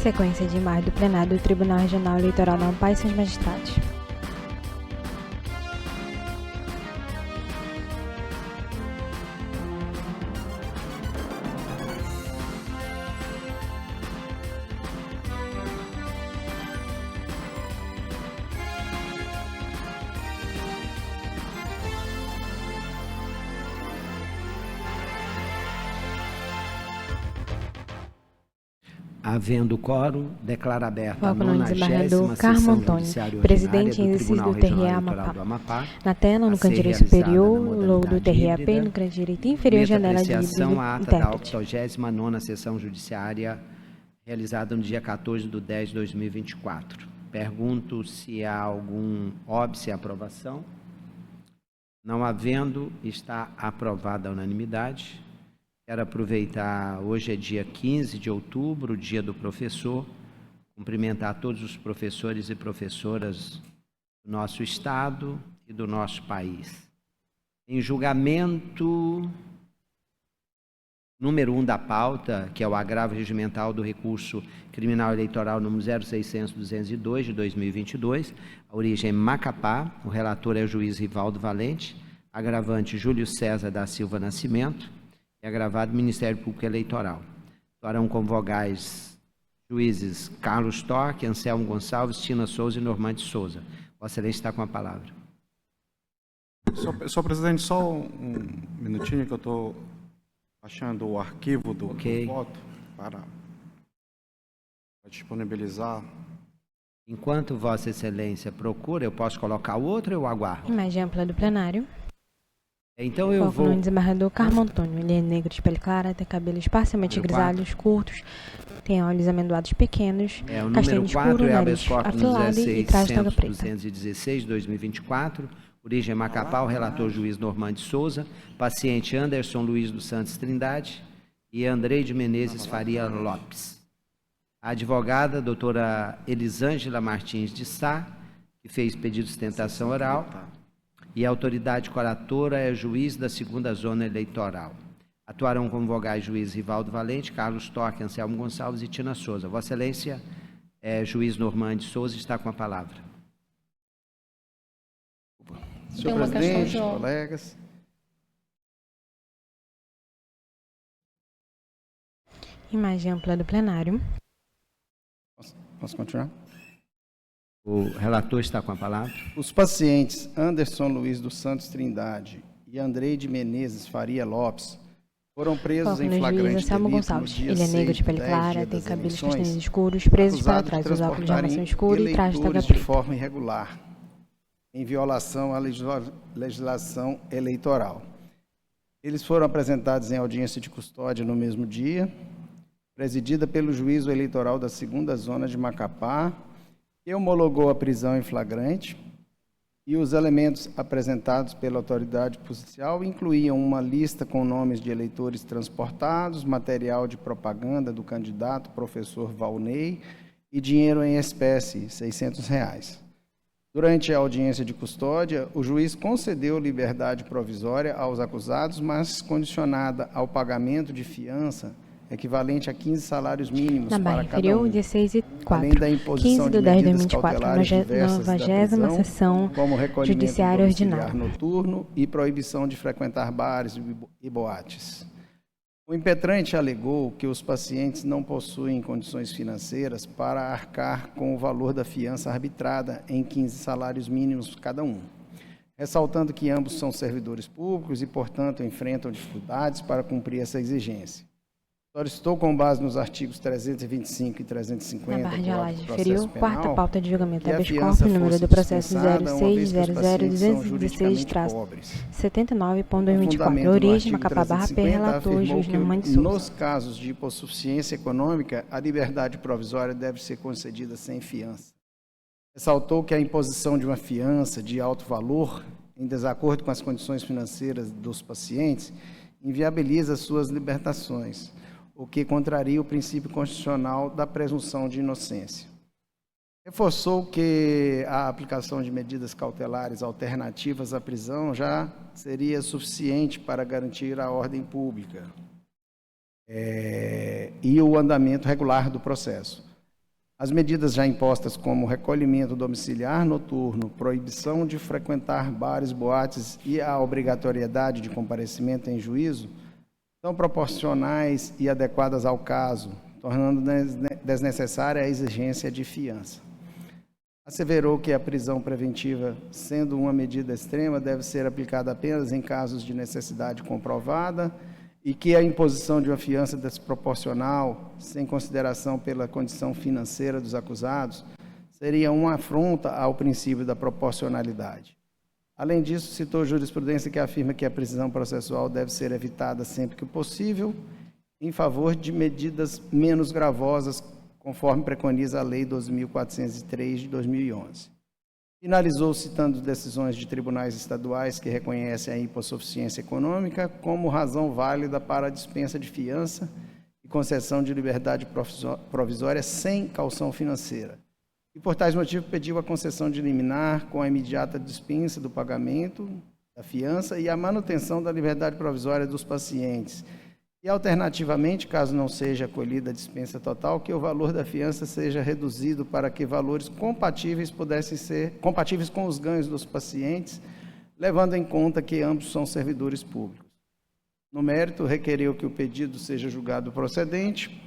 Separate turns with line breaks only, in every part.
Sequência de imagem do plenário do Tribunal Regional Eleitoral da Amapá e seus magistrados.
Havendo quórum, declaro aberta a
Foco no
90ª
desembargador Carmo
sessão
Antônio,
judiciária
presidente em
ordinária do
exercício
Tribunal
do TRE
Regional Eleitoral
Amapá.
do Amapá,
Na tela, no
a
canto
ser
direito
realizada
superior,
na
o logo do
modalidade
TREAP,
híbrida.
no canto direito inferior,
Documento
janela de
apreciação, a ata da
intérprete.
89ª sessão judiciária realizada no dia 14 de 10 de 2024. Pergunto se há algum óbice à aprovação. Não havendo, está aprovada a unanimidade. Quero aproveitar, hoje é dia 15 de outubro, dia do professor, cumprimentar todos os professores e professoras do nosso estado e do nosso país. Em julgamento número 1 da pauta, que é o agravo regimental do recurso criminal eleitoral número 0600-202 de 2022, a origem Macapá, o relator é o juiz Rivaldo Valente, agravante Júlio César da Silva Nascimento e agravado Ministério Público Eleitoral. Atuarão com vogais juízes Carlos Torque, Anselmo Gonçalves, Tina Souza e Normande Souza. Vossa Excelência está com a palavra.
Senhor presidente, só um minutinho que eu estou achando o arquivo do voto para disponibilizar.
Enquanto Vossa Excelência procura, eu posso colocar o outro ou eu aguardo?
Imagem ampla do plenário.
Então eu
Foco no desembargador Carmo Antônio. Ele é negro de pele clara, tem cabelos parcialmente grisalhos, curtos, tem olhos amendoados pequenos,
o
castanho
número 4
escuro,
é
nariz
habeas corpus
afilado e traz toga preta.
216 de 2024, origem Macapá, o relator juiz Normande Souza, paciente Anderson Luiz dos Santos Trindade e Andreide Menezes Faria Lopes. A advogada, doutora Elisângela Martins de Sá, que fez pedido de sustentação oral, e a autoridade coratora é juiz da 2ª Zona Eleitoral. Atuarão como vogais juiz Rivaldo Valente, Carlos Torque, Anselmo Gonçalves e Tina Souza. Vossa Excelência, juiz Normande Souza, está com a palavra.
Senhor presidente, colegas.
Imagem ampla do plenário.
Posso continuar?
O relator está com a palavra.
Os pacientes Anderson Luiz dos Santos Trindade e Andreide Menezes Faria Lopes foram presos em flagrante
Anselmo
delito no
Gonçalves.
dia
Ele é negro de
6
pele
do 10,
clara,
dia
tem
das
cabelos
eleições,
castanhos escuros, presos para
acusado
trás,
de
os óculos de armação
transportarem
escura e traz toga
eleitores
preta.
de forma irregular, em violação à legislação eleitoral. Eles foram apresentados em audiência de custódia no mesmo dia, presidida pelo juízo eleitoral da 2ª Zona de Macapá, que homologou a prisão em flagrante, e os elementos apresentados pela autoridade policial incluíam uma lista com nomes de eleitores transportados, material de propaganda do candidato professor Valnei e dinheiro em espécie, R$600. Durante a audiência de custódia, o juiz concedeu liberdade provisória aos acusados, mas condicionada ao pagamento de fiança equivalente a 15 salários mínimos
Na barra
para cada
inferior,
um,
16 e 4.
além da imposição
15
de
de 10 de
medidas
2024,
cautelares diversas da
90ª
prisão,
sessão
como recolhimento
judiciária
domiciliar
ordinária.
noturno e proibição de frequentar bares e boates. O impetrante alegou que os pacientes não possuem condições financeiras para arcar com o valor da fiança arbitrada em 15 salários mínimos cada um, ressaltando que ambos são servidores públicos e, portanto, enfrentam dificuldades para cumprir essa exigência. Solicitou, com base nos artigos 325 e 350
Na barra de
do Código
alagem
de Processo
inferior, quarta
Penal,
pauta de julgamento,
que a
habeas
fiança
corpus, número
fosse
do processo
dispensada, uma vez que os pacientes são juridicamente
000000-79.2024. Origem, Macapá, Barra P, relator, juiz Normande Souza.
Nos casos de hipossuficiência econômica, a liberdade provisória deve ser concedida sem fiança. Ressaltou que a imposição de uma fiança de alto valor, em desacordo com as condições financeiras dos pacientes, inviabiliza suas libertações, o que contraria o princípio constitucional da presunção de inocência. Reforçou que a aplicação de medidas cautelares alternativas à prisão já seria suficiente para garantir a ordem pública e o andamento regular do processo. As medidas já impostas, como recolhimento domiciliar noturno, proibição de frequentar bares, boates e a obrigatoriedade de comparecimento em juízo, são proporcionais e adequadas ao caso, tornando desnecessária a exigência de fiança. Asseverou que a prisão preventiva, sendo uma medida extrema, deve ser aplicada apenas em casos de necessidade comprovada e que a imposição de uma fiança desproporcional, sem consideração pela condição financeira dos acusados, seria uma afronta ao princípio da proporcionalidade. Além disso, citou jurisprudência que afirma que a prisão processual deve ser evitada sempre que possível, em favor de medidas menos gravosas, conforme preconiza a Lei 12.403 de 2011. Finalizou citando decisões de tribunais estaduais que reconhecem a hipossuficiência econômica como razão válida para a dispensa de fiança e concessão de liberdade provisória sem caução financeira. E, por tais motivos, pediu a concessão de liminar com a imediata dispensa do pagamento da fiança e a manutenção da liberdade provisória dos pacientes. E, alternativamente, caso não seja acolhida a dispensa total, que o valor da fiança seja reduzido para que valores compatíveis pudessem ser compatíveis com os ganhos dos pacientes, levando em conta que ambos são servidores públicos. No mérito, requereu que o pedido seja julgado procedente,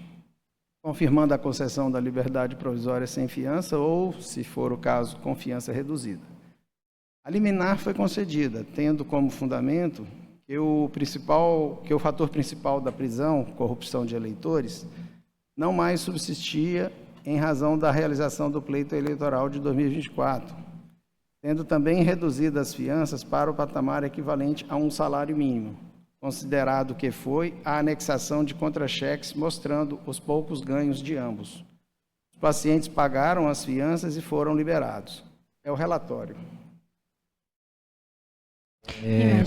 confirmando a concessão da liberdade provisória sem fiança ou, se for o caso, com fiança reduzida. A liminar foi concedida, tendo como fundamento que o fator principal da prisão, corrupção de eleitores, não mais subsistia em razão da realização do pleito eleitoral de 2024, tendo também reduzido as fianças para o patamar equivalente a um salário mínimo, considerado que foi a anexação de contra-cheques mostrando os poucos ganhos de ambos. Os pacientes pagaram as fianças e foram liberados. É o relatório.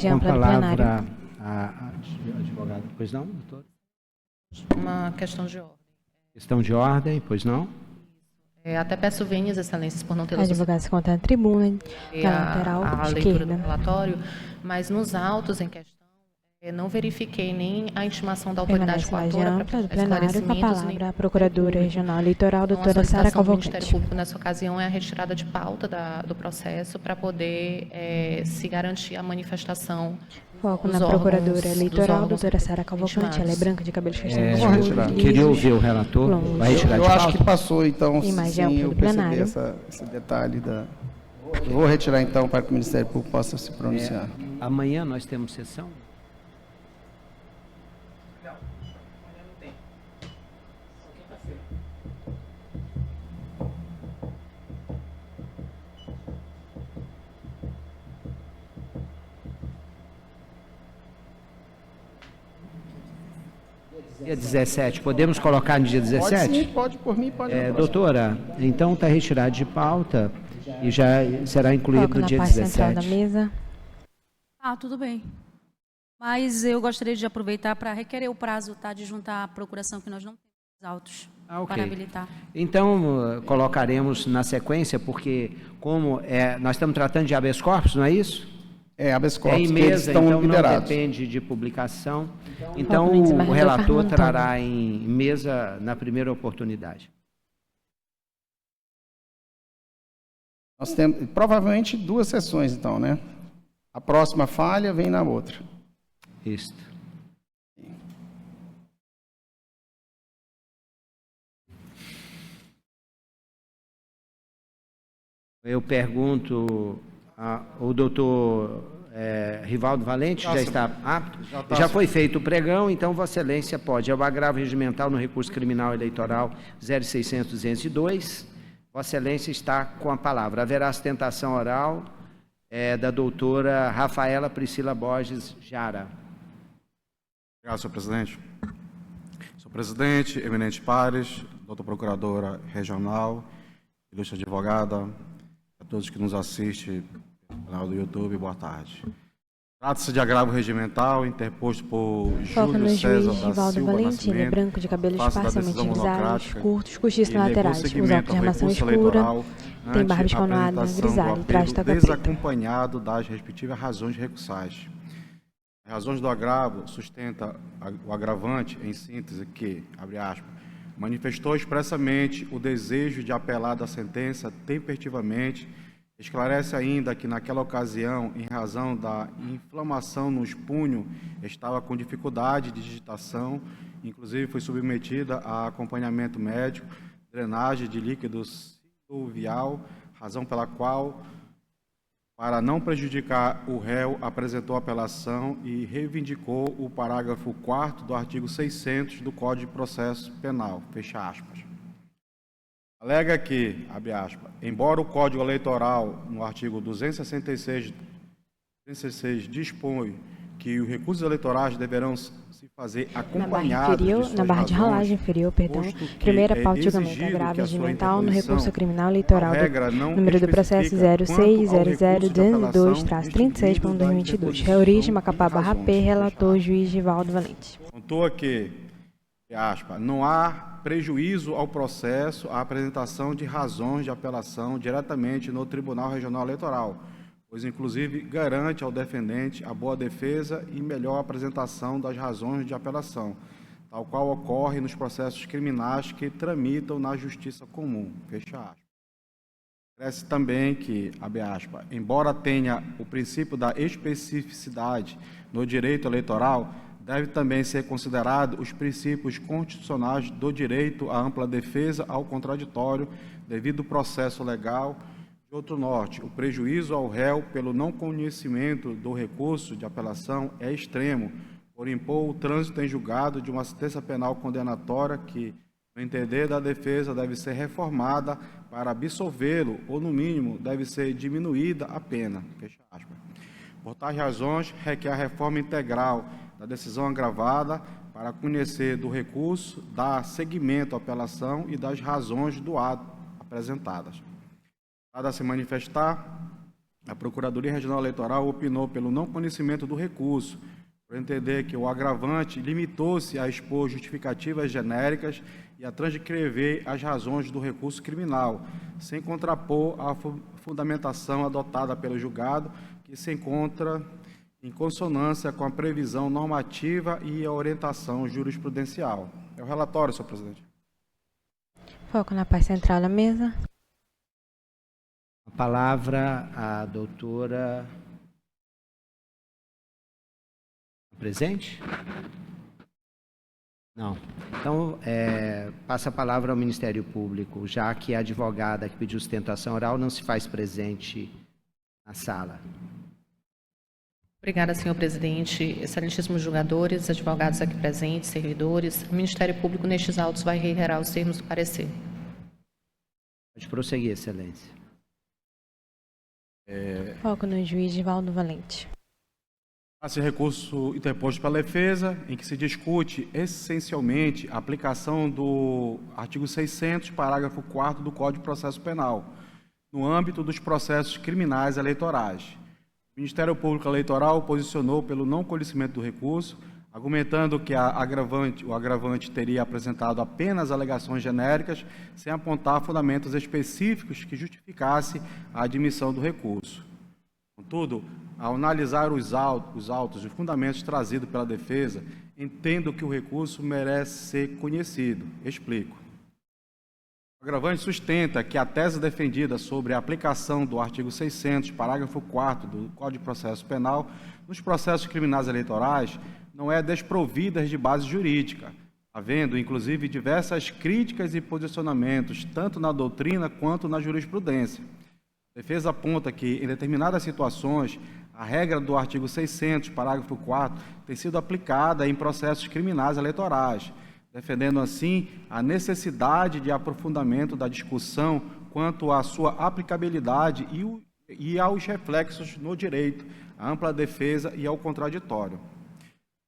Com a palavra a advogada. Pois não, doutor?
Uma questão de ordem.
Questão de ordem, pois não?
Até peço vênias, excelências, por não ter
A advogada se encontra na tribuna, na lateral
a leitura do
esquerda.
relatório, mas nos autos em questão, não verifiquei nem a intimação da autoridade
Permanece
coatora
laje ampla do
para
plenário, com a
esclarecimentos, nem
palavra a Procuradora Regional Eleitoral,
então, a
doutora Sara
solicitação do Ministério
Cavalcante.
Público nessa ocasião é a retirada de pauta do processo para poder se garantir a manifestação
Foco
dos
na
órgãos-
Procuradora
dos
Eleitoral,
órgãos
doutora Sara Cavalcante. Ela é branca, de cabelos castanhos
Vou retirar.
escuros,
Queria
lisos.
ouvir o relator.
Longe.
Vai retirar de
Eu acho
pauta?
que passou, então,
Imagem
sim,
ampla
eu
do
percebi
plenário.
esse detalhe. Eu vou retirar, então, para que o Ministério Público possa se pronunciar.
Amanhã nós temos sessão? Dia 17, podemos colocar no dia 17?
Pode sim, pode, por mim, pode.
Doutora, então está retirado de pauta e já será incluído
Foco
no
na
dia
parte central
17.
da mesa.
Tudo bem. Mas eu gostaria de aproveitar para requerer o prazo, tá, de juntar a procuração, que nós não temos autos
Ok.
para habilitar.
Então, colocaremos na sequência, porque como nós estamos tratando de habeas corpus, não é isso?
Habeas
É
corpus,
em
que eles
mesa,
estão
então não
liberados.
depende de publicação. Então,
Provavelmente
o
desembargador
relator
Carlos Antônio.
trará em mesa na primeira oportunidade.
Nós temos, provavelmente, 2 sessões, então, né? A próxima falha vem na outra.
Isto. Eu pergunto ao doutor Rivaldo Valente, já está apto? Já foi feito o pregão, então Vossa Excelência pode. É o agravo regimental no recurso criminal eleitoral 0600-202. Vossa Excelência está com a palavra. Haverá sustentação oral da doutora Rafaela Priscila Borges Jara.
Obrigado, senhor presidente. Senhor presidente, eminentes pares, doutora procuradora regional, ilustre advogada, a todos que nos assistem no canal do YouTube, boa tarde. Trata-se de agravo regimental interposto por
Foco no
Júlio
juiz
César da
Rivaldo
Silva
Valente, ele é
Nascimento,
branco, de cabelos
face da
parcialmente
decisão
grisalhos,
monocrática,
curtos, coxiços
e negou
laterais, os óculos
seguimento
de
ao
armação
recurso
escura,
eleitoral
tem
ante
barba de
a
palmada,
apresentação
grisalho,
do
traje
apelo
toga preta.
desacompanhado das respectivas razões recursais. As razões do agravo sustenta o agravante, em síntese, que, abre aspas, manifestou expressamente o desejo de apelar da sentença tempestivamente. Esclarece ainda que, naquela ocasião, em razão da inflamação no punho, estava com dificuldade de digitação, inclusive foi submetida a acompanhamento médico, drenagem de líquido sinovial, razão pela qual, para não prejudicar o réu, apresentou apelação e reivindicou o parágrafo 4º do artigo 600 do Código de Processo Penal, fecha aspas. Alega que, abre aspas, embora o Código Eleitoral, no artigo 266 dispõe que os recursos eleitorais deverão se fazer acompanhados
na barra de rolagem inferior, primeira pauta de julgamento agravo regimental no recurso criminal eleitoral número do processo 060002-36/2022, reorigem Macapá barra P, relator juiz Givaldo Valente.
Pontua que, aspas, não há prejuízo ao processo a apresentação de razões de apelação diretamente no Tribunal Regional Eleitoral, pois inclusive garante ao defendente a boa defesa e melhor apresentação das razões de apelação, tal qual ocorre nos processos criminais que tramitam na justiça comum, fecha aspas. Parece também que, abre aspas, embora tenha o princípio da especificidade no direito eleitoral, deve também ser considerado os princípios constitucionais do direito à ampla defesa ao contraditório, devido ao processo legal. De outro norte, o prejuízo ao réu pelo não conhecimento do recurso de apelação é extremo, por impor o trânsito em julgado de uma sentença penal condenatória que, no entender da defesa, deve ser reformada para absolvê-lo, ou, no mínimo, deve ser diminuída a pena. Fecha aspas. Por tais razões, requer a reforma integral da decisão agravada para conhecer do recurso, dar seguimento à apelação e das razões do ato apresentadas. Dada a se manifestar, a Procuradoria Regional Eleitoral opinou pelo não conhecimento do recurso, por entender que o agravante limitou-se a expor justificativas genéricas e a transcrever as razões do recurso criminal, sem contrapor a fundamentação adotada pelo julgado, que se encontra em consonância com a previsão normativa e a orientação jurisprudencial. É o relatório, senhor presidente.
Foco na parte central da mesa.
A palavra à doutora... Presente? Não. Então, passa a palavra ao Ministério Público, já que a advogada que pediu sustentação oral não se faz presente na sala.
Obrigada, senhor presidente. Excelentíssimos julgadores, advogados aqui presentes, servidores, o Ministério Público, nestes autos, vai reiterar os termos do parecer.
Pode prosseguir, excelência.
Foco no juiz Givaldo Valente.
Esse recurso interposto pela defesa, em que se discute essencialmente a aplicação do artigo 600, parágrafo 4º do Código de Processo Penal, no âmbito dos processos criminais eleitorais. O Ministério Público Eleitoral posicionou pelo não conhecimento do recurso, argumentando que o agravante teria apresentado apenas alegações genéricas, sem apontar fundamentos específicos que justificasse a admissão do recurso. Contudo, ao analisar os autos e fundamentos trazidos pela defesa, entendo que o recurso merece ser conhecido. Explico. O agravante sustenta que a tese defendida sobre a aplicação do artigo 600, parágrafo 4º do Código de Processo Penal nos processos criminais eleitorais não é desprovida de base jurídica, havendo, inclusive, diversas críticas e posicionamentos, tanto na doutrina quanto na jurisprudência. A defesa aponta que, em determinadas situações, a regra do artigo 600, parágrafo 4º, tem sido aplicada em processos criminais eleitorais, defendendo, assim, a necessidade de aprofundamento da discussão quanto à sua aplicabilidade e aos reflexos no direito, à ampla defesa e ao contraditório.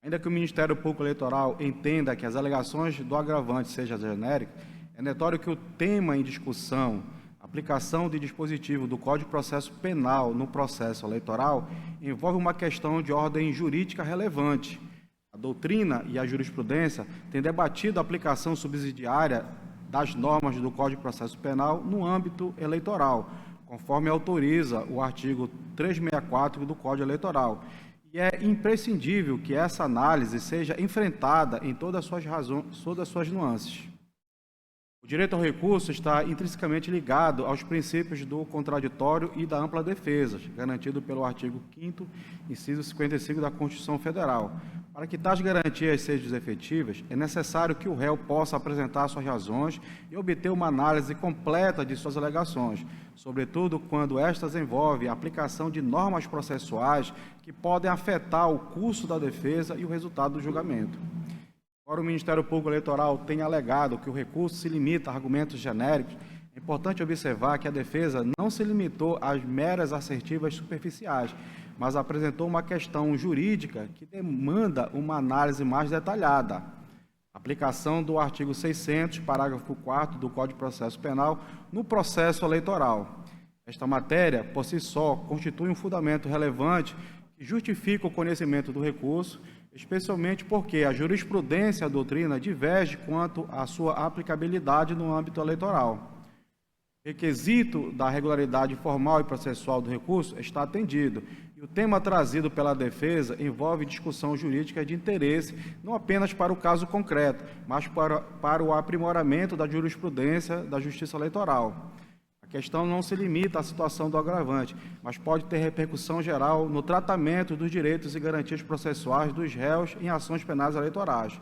Ainda que o Ministério Público Eleitoral entenda que as alegações do agravante sejam genéricas, é notório que o tema em discussão, aplicação de dispositivo do Código de Processo Penal no processo eleitoral, envolve uma questão de ordem jurídica relevante. A doutrina e a jurisprudência têm debatido a aplicação subsidiária das normas do Código de Processo Penal no âmbito eleitoral, conforme autoriza o artigo 364 do Código Eleitoral. E é imprescindível que essa análise seja enfrentada em todas as suas nuances. O direito ao recurso está intrinsecamente ligado aos princípios do contraditório e da ampla defesa, garantido pelo artigo 5º, inciso 55 da Constituição Federal. Para que tais garantias sejam efetivas, é necessário que o réu possa apresentar suas razões e obter uma análise completa de suas alegações, sobretudo quando estas envolvem a aplicação de normas processuais que podem afetar o curso da defesa e o resultado do julgamento. Embora o Ministério Público Eleitoral tenha alegado que o recurso se limita a argumentos genéricos, é importante observar que a defesa não se limitou às meras assertivas superficiais, mas apresentou uma questão jurídica que demanda uma análise mais detalhada. Aplicação do artigo 600, parágrafo 4º do Código de Processo Penal no processo eleitoral. Esta matéria, por si só, constitui um fundamento relevante que justifica o conhecimento do recurso, especialmente porque a jurisprudência e a doutrina divergem quanto à sua aplicabilidade no âmbito eleitoral. O requisito da regularidade formal e processual do recurso está atendido, e o tema trazido pela defesa envolve discussão jurídica de interesse não apenas para o caso concreto, mas para o aprimoramento da jurisprudência da Justiça Eleitoral. A questão não se limita à situação do agravante, mas pode ter repercussão geral no tratamento dos direitos e garantias processuais dos réus em ações penais eleitorais.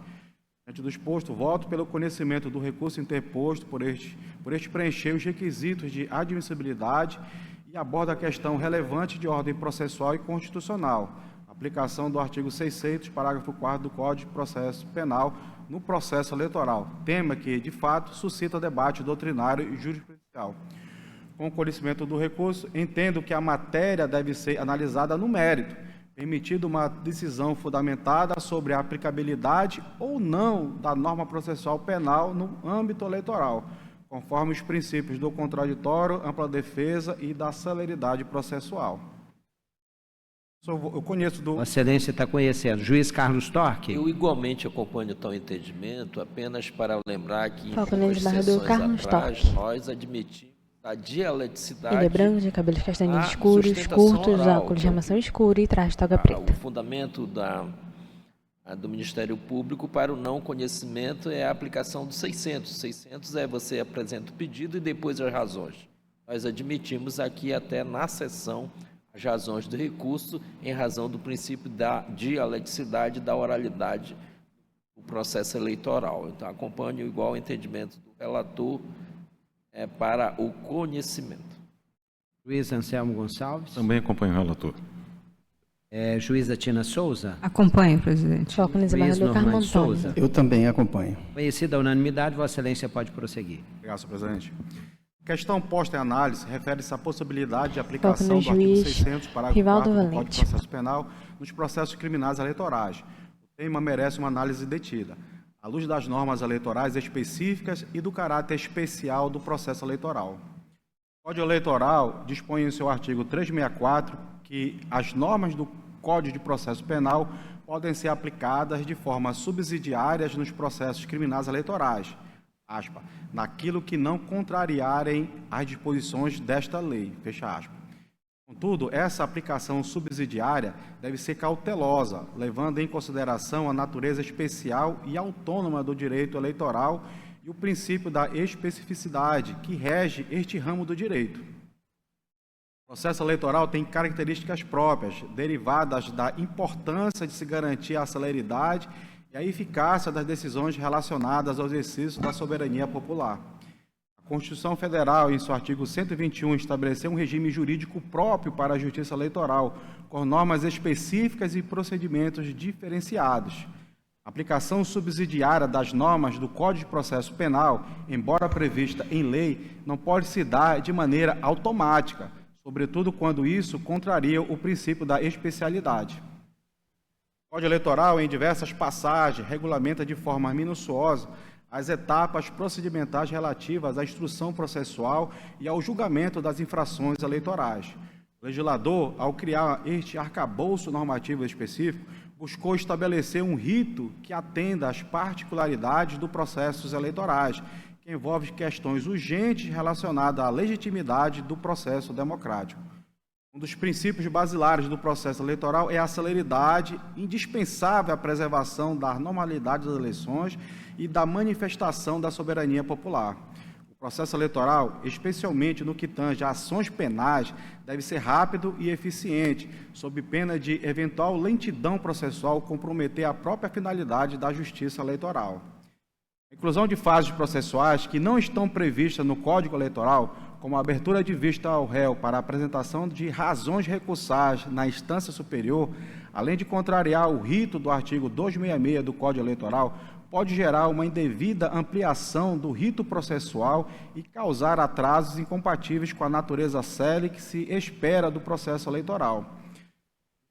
Diante do exposto, voto pelo conhecimento do recurso interposto por este preencher os requisitos de admissibilidade e aborda a questão relevante de ordem processual e constitucional, aplicação do artigo 600, parágrafo 4º do Código de Processo Penal no processo eleitoral, tema que, de fato, suscita debate doutrinário e jurisprudencial. Com o conhecimento do recurso, entendo que a matéria deve ser analisada no mérito, permitindo uma decisão fundamentada sobre a aplicabilidade ou não da norma processual penal no âmbito eleitoral, conforme os princípios do contraditório, ampla defesa e da celeridade processual. Eu conheço do...
Vossa Excelência está conhecendo. Juiz Carlos Torque.
Eu igualmente acompanho tal entendimento, apenas para lembrar que em
Falconês
duas
Barrador,
sessões
Carlos
atrás,
Torque.
nós admitimos a dialeticidade,
Ele é branco, de cabelos castanhos
a
escuros,
sustentação
curtos,
oral,
óculos
que
de
é
armação escura e traje toga preta.
o fundamento do Ministério Público para o não conhecimento é a aplicação do 600. 600 é você apresenta o pedido e depois as razões. Nós admitimos aqui até na sessão as razões do recurso em razão do princípio da dialeticidade e da oralidade do processo eleitoral. Então, acompanho igual o entendimento do relator para o conhecimento.
Juiz Anselmo Gonçalves.
Também acompanho o relator.
Juíza Tina Souza.
Acompanho, presidente.
Falconês
Juiz
Barrador, Carmo
Normande
Antônio.
Souza.
Eu também acompanho.
Conhecida a unanimidade, Vossa Excelência pode prosseguir.
Obrigado, senhor presidente. A questão posta em análise refere-se à possibilidade de aplicação
Falconês
do artigo
Juiz
600, parágrafo
Rivaldo
4º do Código
Valente.
de Processo Penal nos processos criminais eleitorais. O tema merece uma análise detida, à luz das normas eleitorais específicas e do caráter especial do processo eleitoral. O Código Eleitoral dispõe em seu artigo 364 que as normas do Código de Processo Penal podem ser aplicadas de forma subsidiárias nos processos criminais eleitorais, aspa, naquilo que não contrariarem as disposições desta lei, fecha aspas. Contudo, essa aplicação subsidiária deve ser cautelosa, levando em consideração a natureza especial e autônoma do direito eleitoral e o princípio da especificidade que rege este ramo do direito. O processo eleitoral tem características próprias, derivadas da importância de se garantir a celeridade e a eficácia das decisões relacionadas ao exercício da soberania popular. A Constituição Federal, em seu artigo 121, estabeleceu um regime jurídico próprio para a Justiça Eleitoral, com normas específicas e procedimentos diferenciados. A aplicação subsidiária das normas do Código de Processo Penal, embora prevista em lei, não pode se dar de maneira automática, sobretudo quando isso contraria o princípio da especialidade. O Código Eleitoral, em diversas passagens, regulamenta de forma minuciosa as etapas procedimentais relativas à instrução processual e ao julgamento das infrações eleitorais. O legislador, ao criar este arcabouço normativo específico, buscou estabelecer um rito que atenda às particularidades dos processos eleitorais, que envolve questões urgentes relacionadas à legitimidade do processo democrático. Um dos princípios basilares do processo eleitoral é a celeridade, indispensável à preservação da normalidade das eleições e da manifestação da soberania popular. O processo eleitoral, especialmente no que tange a ações penais, deve ser rápido e eficiente, sob pena de eventual lentidão processual comprometer a própria finalidade da justiça eleitoral. A inclusão de fases processuais que não estão previstas no Código Eleitoral, como a abertura de vista ao réu para a apresentação de razões recursais na instância superior, além de contrariar o rito do artigo 266 do Código Eleitoral, pode gerar uma indevida ampliação do rito processual e causar atrasos incompatíveis com a natureza célere que se espera do processo eleitoral.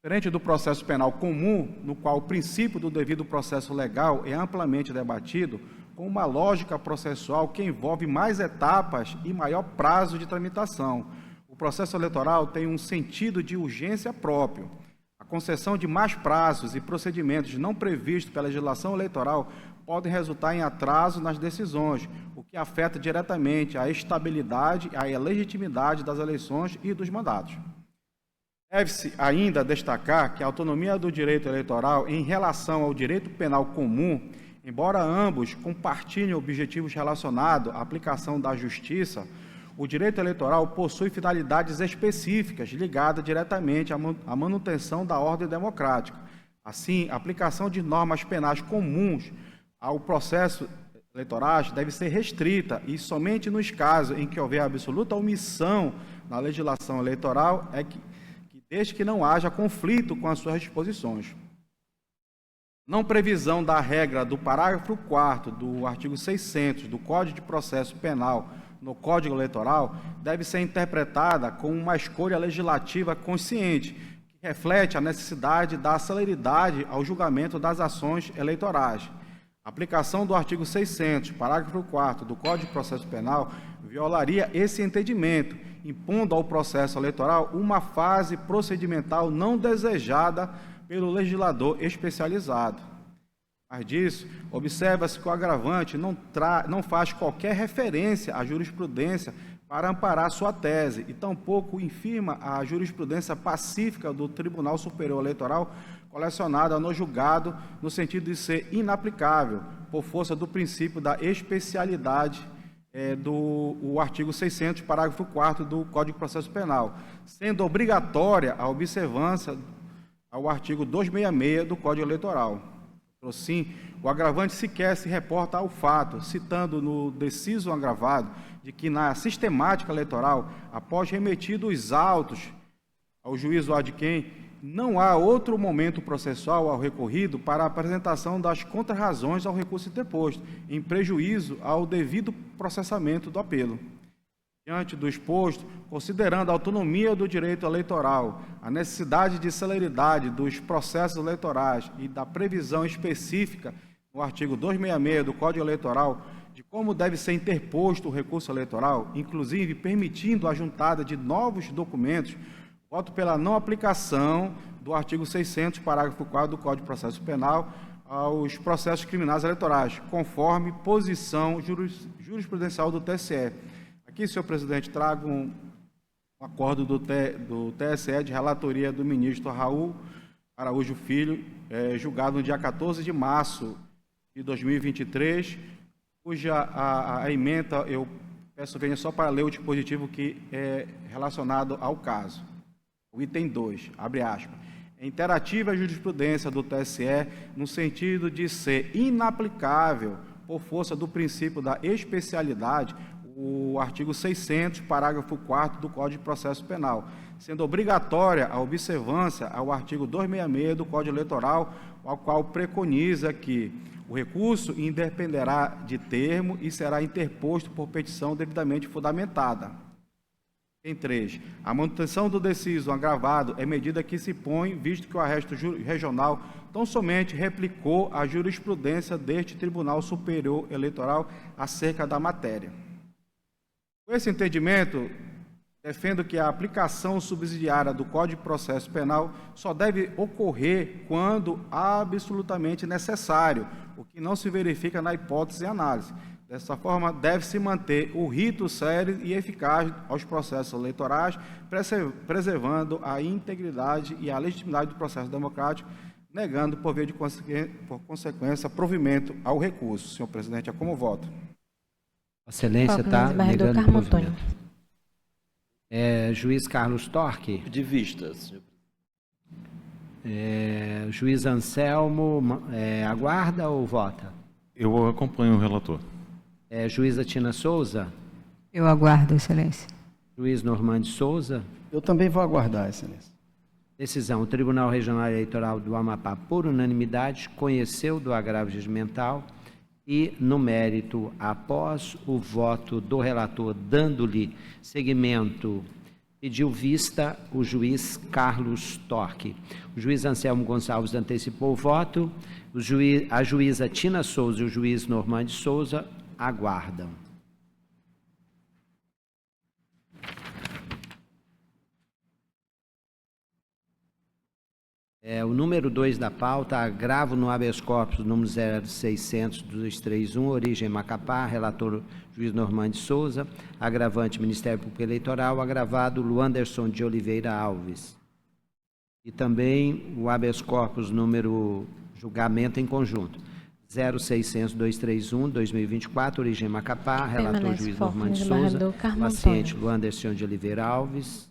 Diferente do processo penal comum, no qual o princípio do devido processo legal é amplamente debatido, com uma lógica processual que envolve mais etapas e maior prazo de tramitação. O processo eleitoral tem um sentido de urgência próprio. A concessão de mais prazos e procedimentos não previstos pela legislação eleitoral podem resultar em atraso nas decisões, o que afeta diretamente a estabilidade e a legitimidade das eleições e dos mandatos. Deve-se ainda destacar que a autonomia do direito eleitoral em relação ao direito penal comum, embora ambos compartilhem objetivos relacionados à aplicação da justiça, o direito eleitoral possui finalidades específicas ligadas diretamente à manutenção da ordem democrática. Assim, a aplicação de normas penais comuns ao processo eleitoral deve ser restrita e somente nos casos em que houver absoluta omissão na legislação eleitoral desde que não haja conflito com as suas disposições. Não previsão da regra do parágrafo 4º do artigo 600 do Código de Processo Penal no Código Eleitoral deve ser interpretada como uma escolha legislativa consciente, que reflete a necessidade da celeridade ao julgamento das ações eleitorais. A aplicação do artigo 600, parágrafo 4º do Código de Processo Penal violaria esse entendimento, impondo ao processo eleitoral uma fase procedimental não desejada pelo legislador especializado. Mas disso, observa-se que o agravante não faz qualquer referência à jurisprudência para amparar sua tese e tampouco infirma a jurisprudência pacífica do Tribunal Superior Eleitoral colecionada no julgado no sentido de ser inaplicável, por força do princípio da especialidade do artigo 600, parágrafo 4º do Código de Processo Penal, sendo obrigatória a observância ao artigo 266 do Código Eleitoral. Assim, o agravante sequer se reporta ao fato, citando no deciso agravado de que na sistemática eleitoral, após remetido os autos ao juízo ad quem, não há outro momento processual ao recorrido para a apresentação das contrarrazões ao recurso interposto, em prejuízo ao devido processamento do apelo. Diante do exposto, considerando a autonomia do direito eleitoral, a necessidade de celeridade dos processos eleitorais e da previsão específica no artigo 266 do Código Eleitoral de como deve ser interposto o recurso eleitoral, inclusive permitindo a juntada de novos documentos, voto pela não aplicação do artigo 600, parágrafo 4º do Código de Processo Penal aos processos criminais eleitorais, conforme posição jurisprudencial do TSE. Aqui, senhor presidente, trago um acordo do TSE de relatoria do ministro Raul Araújo Filho, julgado no dia 14 de março de 2023, cuja a ementa, eu peço venha só para ler o dispositivo que é relacionado ao caso. O item 2, abre aspas. É interativa a jurisprudência do TSE no sentido de ser inaplicável, por força do princípio da especialidade, o artigo 600, parágrafo 4º do Código de Processo Penal, sendo obrigatória a observância ao artigo 266 do Código Eleitoral, ao qual preconiza que o recurso independerá de termo e será interposto por petição devidamente fundamentada. Em 3, a manutenção do deciso agravado é medida que se põe, visto que o arresto regional tão somente replicou a jurisprudência deste Tribunal Superior Eleitoral acerca da matéria. Com esse entendimento, defendo que a aplicação subsidiária do Código de Processo Penal só deve ocorrer quando absolutamente necessário, o que não se verifica na hipótese e análise. Dessa forma, deve-se manter o rito sério e eficaz aos processos eleitorais, preservando a integridade e a legitimidade do processo democrático, negando, por via de consequência, provimento ao recurso. Senhor presidente, é como voto.
Excelência está negando o provimento. Juiz Carlos Torque.
De vista, senhor.
Juiz Anselmo, aguarda ou vota?
Eu acompanho o relator.
Juíza Tina Souza.
Eu aguardo, Excelência.
Juiz Normando Souza.
Eu também vou aguardar, Excelência.
Decisão. O Tribunal Regional Eleitoral do Amapá, por unanimidade, conheceu do agravo regimental e, no mérito, após o voto do relator, dando-lhe seguimento, pediu vista o juiz Carlos Torque. O juiz Anselmo Gonçalves antecipou o voto. A juíza Tina Souza e o juiz Normando Souza aguardam. O número 2 da pauta, agravo no habeas corpus, número 0600-231, origem Macapá, relator juiz Normando Souza, agravante Ministério Público Eleitoral, agravado Luanderson de Oliveira Alves. E também o habeas corpus número julgamento em conjunto, 0600-231, 2024, origem Macapá, relator juiz Normando Souza, paciente Luanderson de Oliveira Alves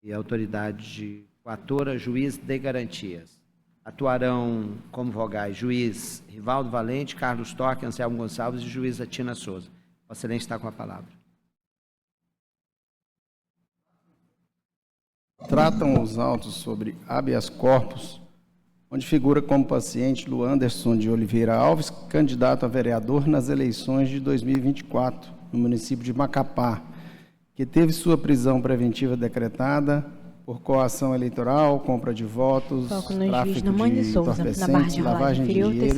e autoridade coatora, juiz de garantias. Atuarão como vogais juiz Rivaldo Valente, Carlos Torque, Anselmo Gonçalves e juíza Tina Souza. Vossa Excelência está com a palavra.
Tratam os autos sobre habeas corpus, onde figura como paciente Luanderson de Oliveira Alves, candidato a vereador nas eleições de 2024, no município de Macapá, que teve sua prisão preventiva decretada por coação eleitoral, compra de votos, tráfico de entorpecentes, lavagem de dinheiro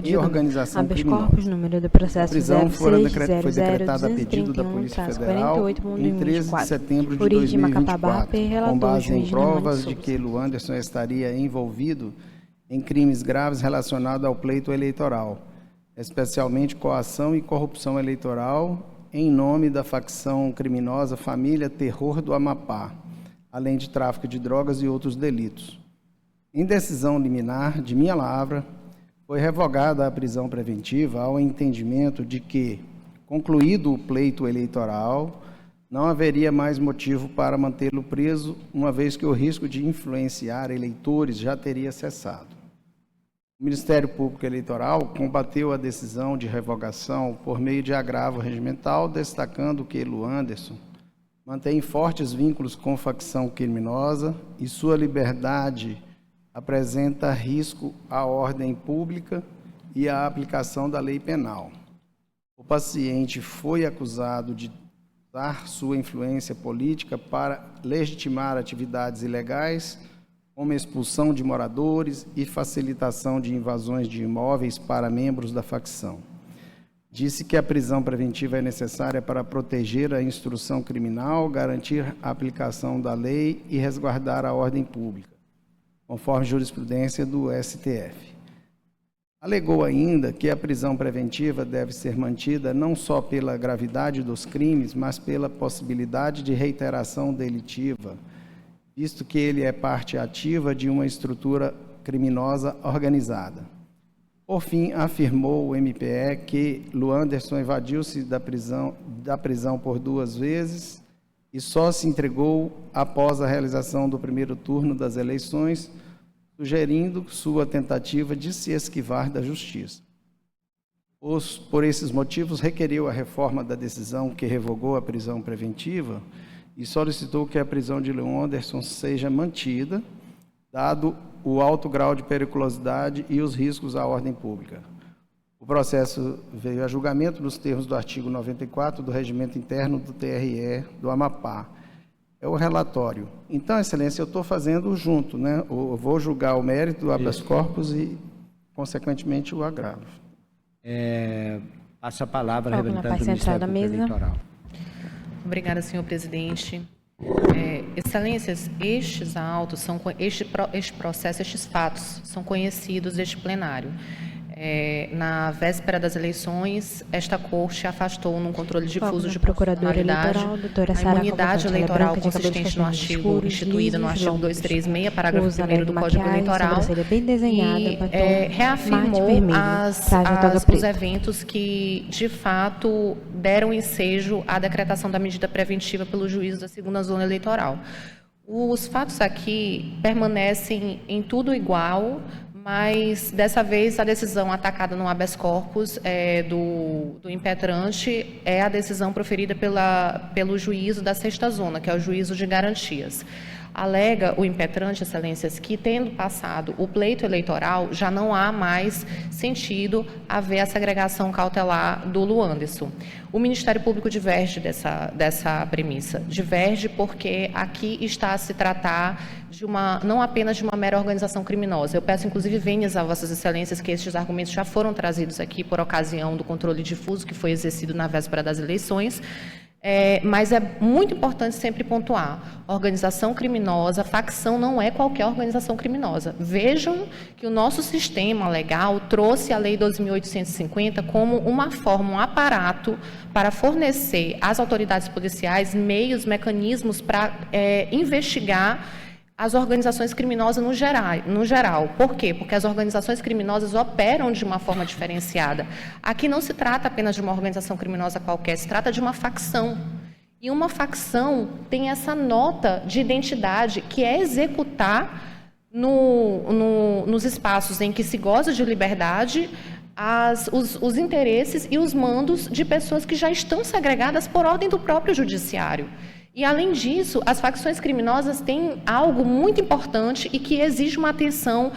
e organização criminosa. A prisão foi decretada a pedido da Polícia Federal em 13 de setembro de 2024, com base em provas de que Luanderson estaria envolvido em crimes graves relacionados ao pleito eleitoral, especialmente coação e corrupção eleitoral, em nome da facção criminosa Família Terror do Amapá, além de tráfico de drogas e outros delitos. Em decisão liminar de minha lavra, foi revogada a prisão preventiva ao entendimento de que, concluído o pleito eleitoral, não haveria mais motivo para mantê-lo preso, uma vez que o risco de influenciar eleitores já teria cessado. O Ministério Público Eleitoral combateu a decisão de revogação por meio de agravo regimental, destacando que Luanderson mantém fortes vínculos com facção criminosa e sua liberdade apresenta risco à ordem pública e à aplicação da lei penal. O paciente foi acusado de usar sua influência política para legitimar atividades ilegais, como expulsão de moradores e facilitação de invasões de imóveis para membros da facção. Disse que a prisão preventiva é necessária para proteger a instrução criminal, garantir a aplicação da lei e resguardar a ordem pública, conforme jurisprudência do STF. Alegou ainda que a prisão preventiva deve ser mantida não só pela gravidade dos crimes, mas pela possibilidade de reiteração delitiva, visto que ele é parte ativa de uma estrutura criminosa organizada. Por fim, afirmou o MPE que Luanderson evadiu-se da prisão por 2 vezes e só se entregou após a realização do primeiro turno das eleições, sugerindo sua tentativa de se esquivar da justiça. Por esses motivos, requeriu a reforma da decisão que revogou a prisão preventiva e solicitou que a prisão de Luanderson seja mantida, dado o alto grau de periculosidade e os riscos à ordem pública. O processo veio a julgamento nos termos do artigo 94 do Regimento Interno do TRE do Amapá. É o relatório. Então, Excelência, eu estou fazendo junto, né? Eu vou julgar o mérito do habeas corpus e, consequentemente, o agravo.
Passo a palavra ao representante do Ministério Público Eleitoral.
Obrigada, senhor presidente. Excelências, estes autos, este processo, estes fatos são conhecidos deste plenário. Na véspera das eleições, esta Corte afastou num controle difuso de
procuradora
proporcionalidade
eleitoral, doutora
a
Sara
imunidade
Cavalcante. Ela é
eleitoral
branca, de cabelos
consistente no
castanhos
artigo
escuros,
instituída no
lisos,
artigo
longos.
236, parágrafo
Usa
1º do
leve
Código
maquiagem,
Eleitoral,
sobrancelha bem desenhada,
e
batom mate
reafirmou
vermelho, traje a toga
os
preta.
eventos que, de fato, deram ensejo à decretação da medida preventiva pelo juízo da segunda zona eleitoral. Os fatos aqui permanecem em tudo igual, mas, dessa vez, a decisão atacada no habeas corpus do impetrante é a decisão proferida pelo juízo da sexta zona, que é o juízo de garantias. Alega o impetrante, excelências, que, tendo passado o pleito eleitoral, já não há mais sentido haver a segregação cautelar do Luanderson. O Ministério Público diverge dessa premissa. Diverge porque aqui está a se tratar de não apenas de uma mera organização criminosa. Eu peço, inclusive, vênias a vossas excelências que estes argumentos já foram trazidos aqui por ocasião do controle difuso que foi exercido na véspera das eleições. Mas é muito importante sempre pontuar, organização criminosa, facção não é qualquer organização criminosa. Vejam que o nosso sistema legal trouxe a Lei 12.850 como uma forma, um aparato para fornecer às autoridades policiais meios, mecanismos para investigar as organizações criminosas no geral. Por quê? Porque as organizações criminosas operam de uma forma diferenciada. Aqui não se trata apenas de uma organização criminosa qualquer, se trata de uma facção. E uma facção tem essa nota de identidade, que é executar nos espaços em que se goza de liberdade os interesses e os mandos de pessoas que já estão segregadas por ordem do próprio judiciário. E, além disso, as facções criminosas têm algo muito importante e que exige uma atenção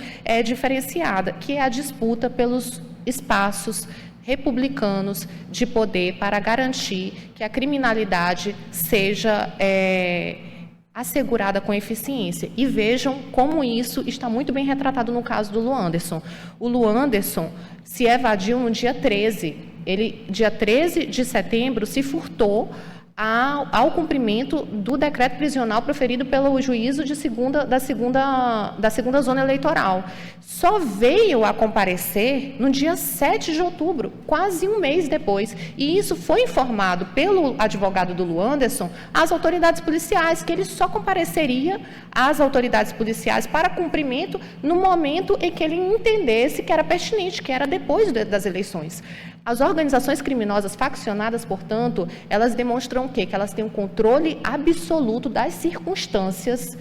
diferenciada, que é a disputa pelos espaços republicanos de poder para garantir que a criminalidade seja assegurada com eficiência. E vejam como isso está muito bem retratado no caso do Luanderson. O Luanderson se evadiu no dia 13. Ele, dia 13 de setembro, se furtou ao cumprimento do decreto prisional proferido pelo juízo da segunda zona eleitoral. Só veio a comparecer no dia 7 de outubro, quase um mês depois. E isso foi informado pelo advogado do Luanderson às autoridades policiais, que ele só compareceria às autoridades policiais para cumprimento no momento em que ele entendesse que era pertinente, que era depois das eleições. As organizações criminosas faccionadas, portanto, elas demonstram o quê? Que elas têm um controle absoluto das circunstâncias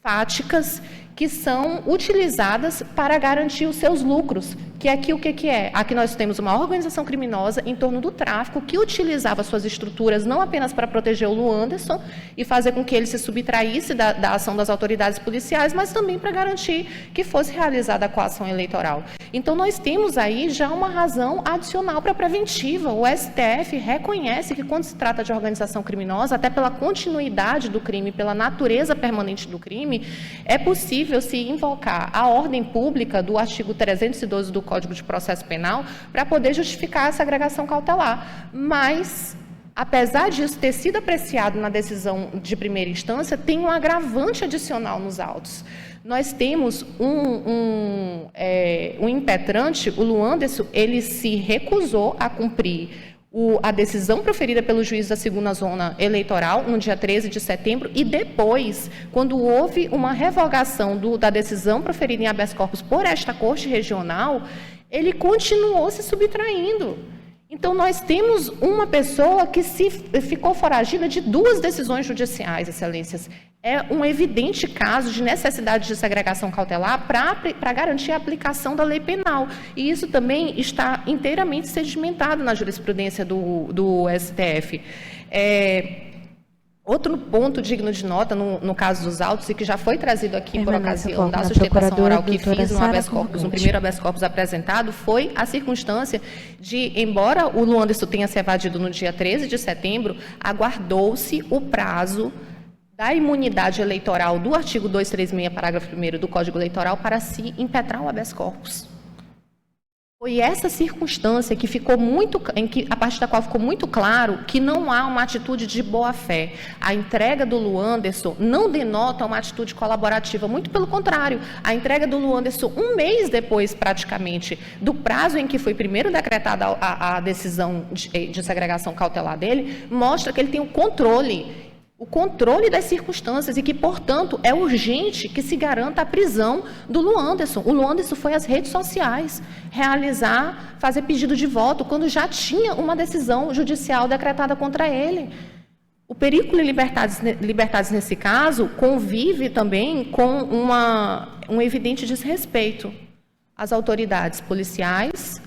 fáticas que são utilizadas para garantir os seus lucros, que aqui o que é? Aqui nós temos uma organização criminosa em torno do tráfico que utilizava suas estruturas não apenas para proteger o Luanderson e fazer com que ele se subtraísse da ação das autoridades policiais, mas também para garantir que fosse realizada a coação eleitoral. Então, nós temos aí já uma razão adicional para a preventiva. O STF reconhece que, quando se trata de organização criminosa, até pela continuidade do crime, pela natureza permanente do crime, é possível se invocar a ordem pública do artigo 312 do Código de Processo Penal para poder justificar a segregação cautelar. Mas, apesar disso ter sido apreciado na decisão de primeira instância, tem um agravante adicional nos autos. Nós temos um impetrante, o Luanderson, ele se recusou a cumprir a decisão proferida pelo juiz da segunda zona eleitoral, no dia 13 de setembro, e depois, quando houve uma revogação da decisão proferida em habeas corpus por esta Corte Regional, ele continuou se subtraindo. Então, nós temos uma pessoa que ficou foragida de duas decisões judiciais, excelências. É um evidente caso de necessidade de segregação cautelar para garantir a aplicação da lei penal. E isso também está inteiramente sedimentado na jurisprudência do STF. Outro ponto digno de nota no caso dos autos, e que já foi trazido aqui por ocasião da sustentação oral que fiz no habeas corpus, no primeiro habeas corpus apresentado, foi a circunstância de, embora o Luanderson tenha se evadido no dia 13 de setembro, aguardou-se o prazo da imunidade eleitoral do artigo 236, parágrafo 1º do Código Eleitoral para se impetrar o habeas corpus. Foi essa circunstância que ficou a partir da qual ficou muito claro que não há uma atitude de boa-fé. A entrega do Luanderson não denota uma atitude colaborativa, muito pelo contrário. A entrega do Luanderson, um mês depois, praticamente, do prazo em que foi primeiro decretada a decisão de segregação cautelar dele, mostra que ele tem o controle das circunstâncias e que, portanto, é urgente que se garanta a prisão do Luanderson. O Luanderson foi às redes sociais fazer pedido de voto, quando já tinha uma decisão judicial decretada contra ele. O Perículo Libertatis, nesse caso, convive também com um evidente desrespeito às autoridades policiais,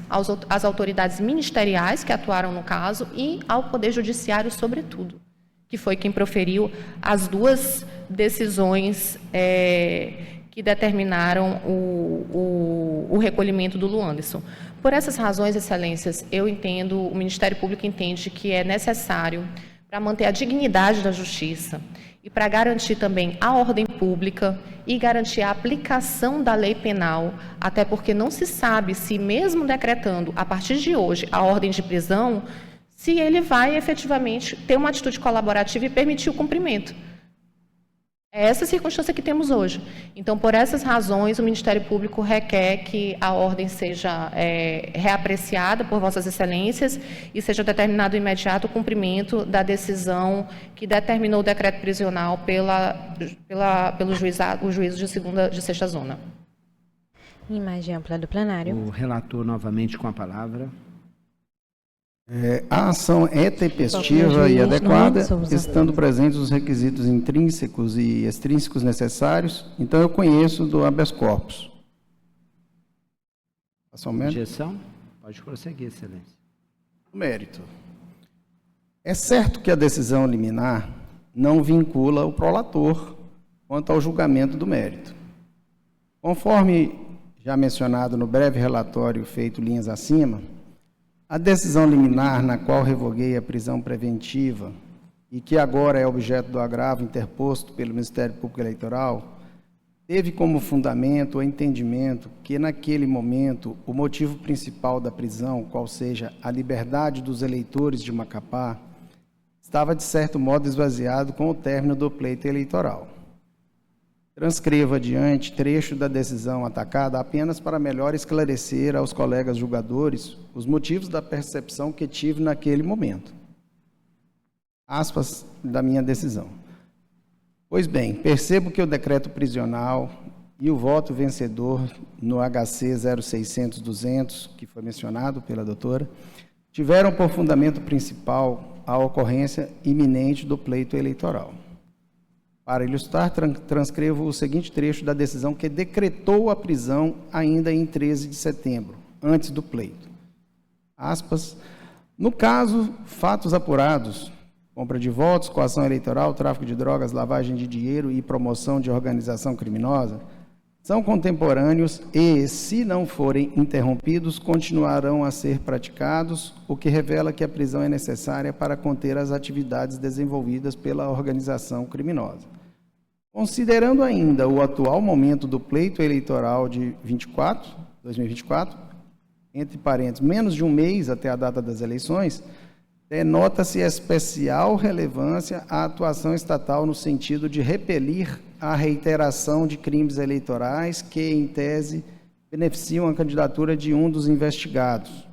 às autoridades ministeriais que atuaram no caso e ao Poder Judiciário, sobretudo, que foi quem proferiu as duas decisões que determinaram o recolhimento do Luanderson. Por essas razões, excelências, o Ministério Público entende que é necessário, para manter a dignidade da justiça e para garantir também a ordem pública e garantir a aplicação da lei penal, até porque não se sabe se, mesmo decretando, a partir de hoje, a ordem de prisão, se ele vai efetivamente ter uma atitude colaborativa e permitir o cumprimento. É essa circunstância que temos hoje. Então, por essas razões, o Ministério Público requer que a ordem seja reapreciada por Vossas Excelências e seja determinado imediato o cumprimento da decisão que determinou o decreto prisional pelo juízo de sexta zona.
Imagem ampla do plenário.
O relator novamente com a palavra.
A ação é tempestiva e adequada, estando presentes os requisitos intrínsecos e extrínsecos necessários. Então, eu conheço do habeas corpus.
Objeção? Pode prosseguir, excelência.
O mérito. É certo que a decisão liminar não vincula o prolator quanto ao julgamento do mérito. Conforme já mencionado no breve relatório feito linhas acima, a decisão liminar na qual revoguei a prisão preventiva e que agora é objeto do agravo interposto pelo Ministério Público Eleitoral, teve como fundamento o entendimento que, naquele momento, o motivo principal da prisão, qual seja a liberdade dos eleitores de Macapá, estava, de certo modo, esvaziado com o término do pleito eleitoral. Transcrevo adiante trecho da decisão atacada apenas para melhor esclarecer aos colegas julgadores os motivos da percepção que tive naquele momento. Aspas da minha decisão. Pois bem, percebo que o decreto prisional e o voto vencedor no HC 0600-200, que foi mencionado pela doutora, tiveram por fundamento principal a ocorrência iminente do pleito eleitoral. Para ilustrar, transcrevo o seguinte trecho da decisão que decretou a prisão ainda em 13 de setembro, antes do pleito. Aspas. No caso, fatos apurados, compra de votos, coação eleitoral, tráfico de drogas, lavagem de dinheiro e promoção de organização criminosa, são contemporâneos e, se não forem interrompidos, continuarão a ser praticados, o que revela que a prisão é necessária para conter as atividades desenvolvidas pela organização criminosa. Considerando ainda o atual momento do pleito eleitoral de 2024, entre parênteses, menos de um mês até a data das eleições, denota-se especial relevância à atuação estatal no sentido de repelir a reiteração de crimes eleitorais que, em tese, beneficiam a candidatura de um dos investigados.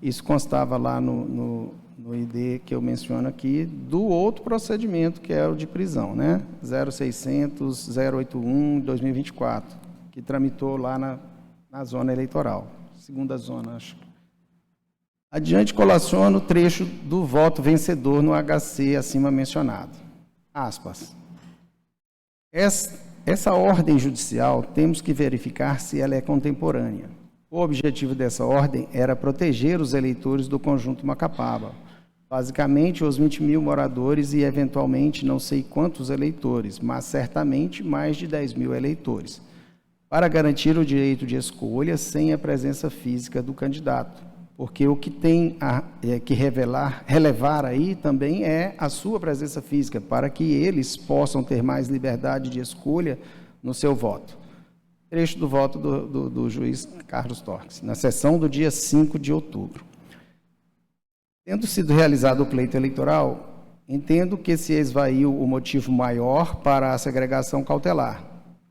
Isso constava lá no ID que eu menciono aqui, do outro procedimento, que é o de prisão, né? 0600-081-2024, que tramitou lá na zona eleitoral, segunda zona, acho. Adiante, colaciono o trecho do voto vencedor no HC acima mencionado. Aspas. Essa ordem judicial, temos que verificar se ela é contemporânea. O objetivo dessa ordem era proteger os eleitores do conjunto Macapaba, basicamente os 20 mil moradores e, eventualmente, não sei quantos eleitores, mas certamente mais de 10 mil eleitores, para garantir o direito de escolha sem a presença física do candidato, porque o que tem que relevar aí também é a sua presença física, para que eles possam ter mais liberdade de escolha no seu voto. Trecho do voto do juiz Carlos Torques, na sessão do dia 5 de outubro. Tendo sido realizado o pleito eleitoral, entendo que se esvaiu o motivo maior para a segregação cautelar,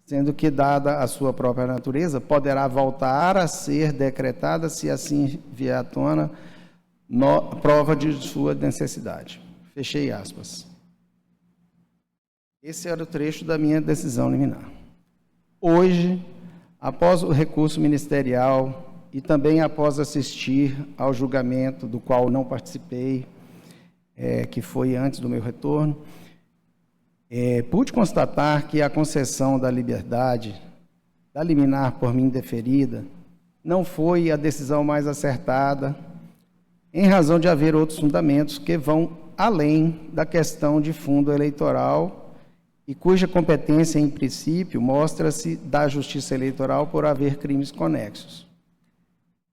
sendo que, dada a sua própria natureza, poderá voltar a ser decretada se assim vier à tona prova de sua necessidade. Fechei aspas. Esse era o trecho da minha decisão liminar. Hoje, após o recurso ministerial e também após assistir ao julgamento do qual não participei, que foi antes do meu retorno, pude constatar que a concessão da liberdade, da liminar por mim deferida, não foi a decisão mais acertada, em razão de haver outros fundamentos que vão além da questão de fundo eleitoral e cuja competência, em princípio, mostra-se da Justiça Eleitoral por haver crimes conexos.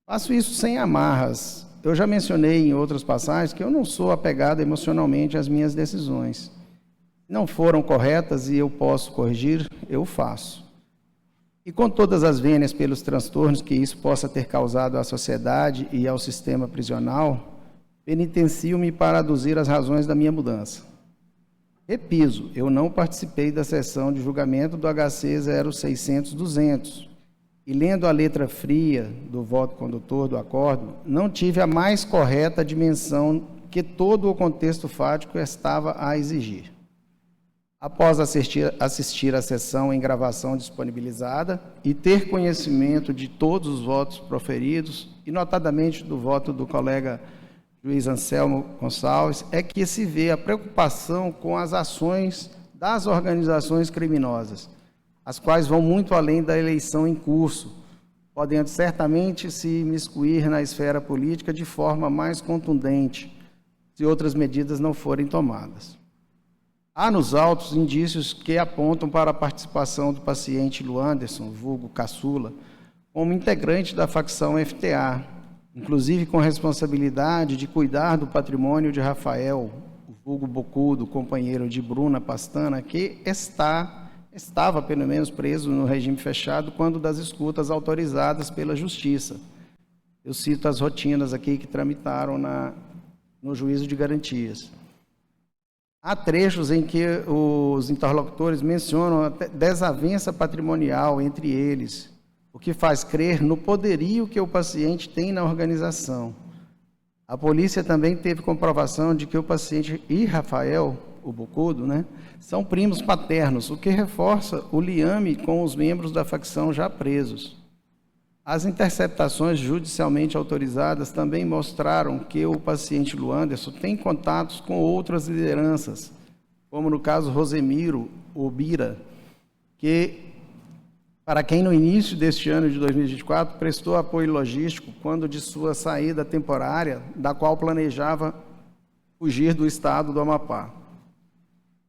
Faço isso sem amarras. Eu já mencionei em outras passagens que eu não sou apegado emocionalmente às minhas decisões. Não foram corretas e eu posso corrigir, eu faço. E com todas as vênias pelos transtornos que isso possa ter causado à sociedade e ao sistema prisional, penitencio-me para aduzir as razões da minha mudança. Repiso, eu não participei da sessão de julgamento do HC 0600-200 e, lendo a letra fria do voto condutor do acordo, não tive a mais correta dimensão que todo o contexto fático estava a exigir. Após assistir à sessão em gravação disponibilizada e ter conhecimento de todos os votos proferidos, e notadamente do voto do colega juiz Anselmo Gonçalves, é que se vê a preocupação com as ações das organizações criminosas, as quais vão muito além da eleição em curso, podem certamente se imiscuir na esfera política de forma mais contundente, se outras medidas não forem tomadas. Há nos autos indícios que apontam para a participação do paciente Luanderson, vulgo Caçula, como integrante da facção FTA, inclusive com responsabilidade de cuidar do patrimônio de Rafael, o vulgo Bocudo, companheiro de Bruna Pastana, que estava pelo menos preso no regime fechado quando das escutas autorizadas pela Justiça. Eu cito as rotinas aqui que tramitaram no juízo de garantias. Há trechos em que os interlocutores mencionam a desavença patrimonial entre eles, o que faz crer no poderio que o paciente tem na organização. A polícia também teve comprovação de que o paciente e Rafael, o Bocudo, são primos paternos, o que reforça o liame com os membros da facção já presos. As interceptações judicialmente autorizadas também mostraram que o paciente Luanderson tem contatos com outras lideranças, como no caso Rosemiro Obira, para quem no início deste ano de 2024 prestou apoio logístico quando de sua saída temporária, da qual planejava fugir do estado do Amapá.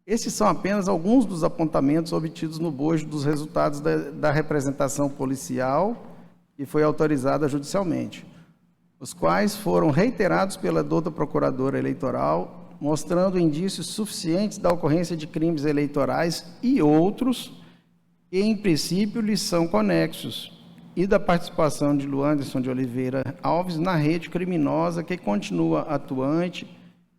Esses são apenas alguns dos apontamentos obtidos no bojo dos resultados da representação policial que foi autorizada judicialmente, os quais foram reiterados pela douta procuradora eleitoral, mostrando indícios suficientes da ocorrência de crimes eleitorais e outros que, em princípio, lhes são conexos, e da participação de Luanderson de Oliveira Alves na rede criminosa que continua atuante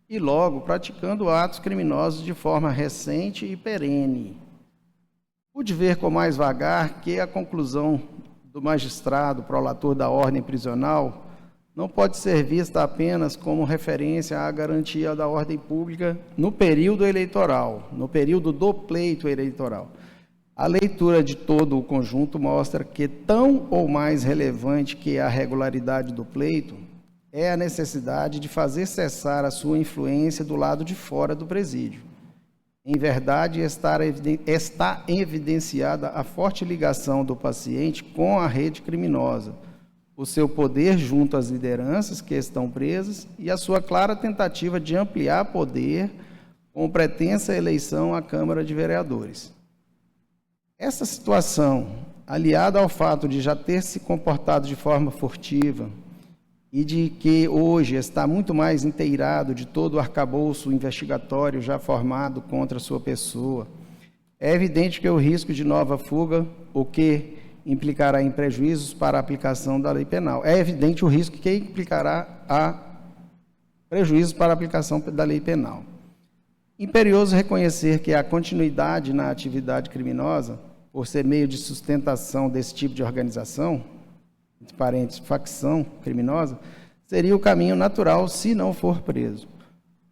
e logo praticando atos criminosos de forma recente e perene. Pude ver com mais vagar que a conclusão do magistrado prolator da ordem prisional não pode ser vista apenas como referência à garantia da ordem pública no período eleitoral, no período do pleito eleitoral. A leitura de todo o conjunto mostra que tão ou mais relevante que a regularidade do pleito é a necessidade de fazer cessar a sua influência do lado de fora do presídio. Em verdade, está evidenciada a forte ligação do paciente com a rede criminosa, o seu poder junto às lideranças que estão presas e a sua clara tentativa de ampliar poder com pretensa eleição à Câmara de Vereadores. Essa situação, aliada ao fato de já ter se comportado de forma furtiva e de que hoje está muito mais inteirado de todo o arcabouço investigatório já formado contra sua pessoa, é evidente que o risco de nova fuga, o que, implicará em prejuízos para a aplicação da lei penal. É evidente o risco que implicará a prejuízos para a aplicação da lei penal. Imperioso reconhecer que a continuidade na atividade criminosa, por ser meio de sustentação desse tipo de organização, entre parênteses, facção criminosa, seria o caminho natural se não for preso.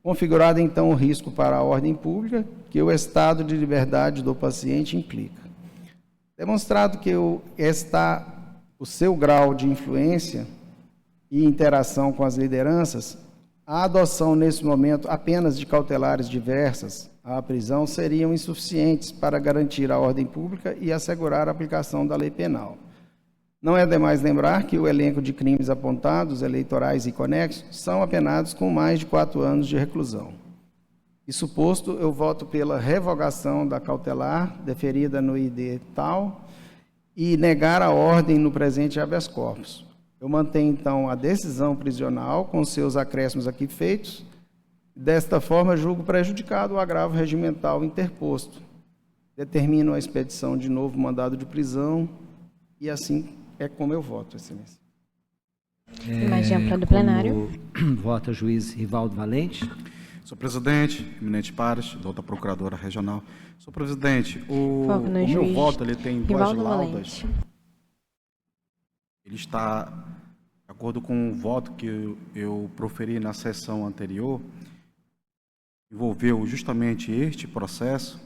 Configurado, então, o risco para a ordem pública que o estado de liberdade do paciente implica. Demonstrado que o seu grau de influência e interação com as lideranças, a adoção, nesse momento, apenas de cautelares diversas à prisão seriam insuficientes para garantir a ordem pública e assegurar a aplicação da lei penal. Não é demais lembrar que o elenco de crimes apontados, eleitorais e conexos, são apenados com mais de 4 anos de reclusão. Isso posto, eu voto pela revogação da cautelar deferida no ID tal e negar a ordem no presente habeas corpus. Eu mantenho, então, a decisão prisional com seus acréscimos aqui feitos. Desta forma, julgo prejudicado o agravo regimental interposto. Determino a expedição de novo mandado de prisão e assim é como eu voto, Excelência.
Imagem ampla do plenário.
Vota o juiz Rivaldo Valente.
Senhor presidente, eminente pares, doutora procuradora regional. Senhor presidente,
Foco no
o meu
juiz
voto ele tem duas
Rivaldo
laudas.
Valente.
Ele está de acordo com o voto que eu proferi na sessão anterior, envolveu justamente este processo.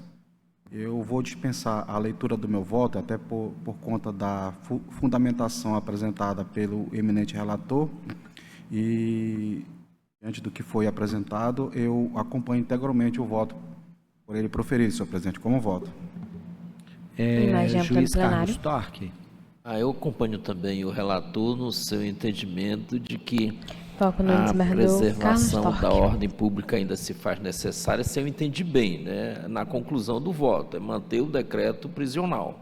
Eu vou dispensar a leitura do meu voto, até por conta da fundamentação apresentada pelo eminente relator, e diante do que foi apresentado, eu acompanho integralmente o voto por ele proferido, senhor presidente, como voto.
Imagem ampla do
Juiz
plenário.
Carlos Torque.
Eu acompanho também o relator no seu entendimento de que
Foco no
a
desembargador Carlos
preservação
Torque.
da ordem pública ainda se faz necessária, se eu entendi bem, né? Na conclusão do voto, é manter o decreto prisional.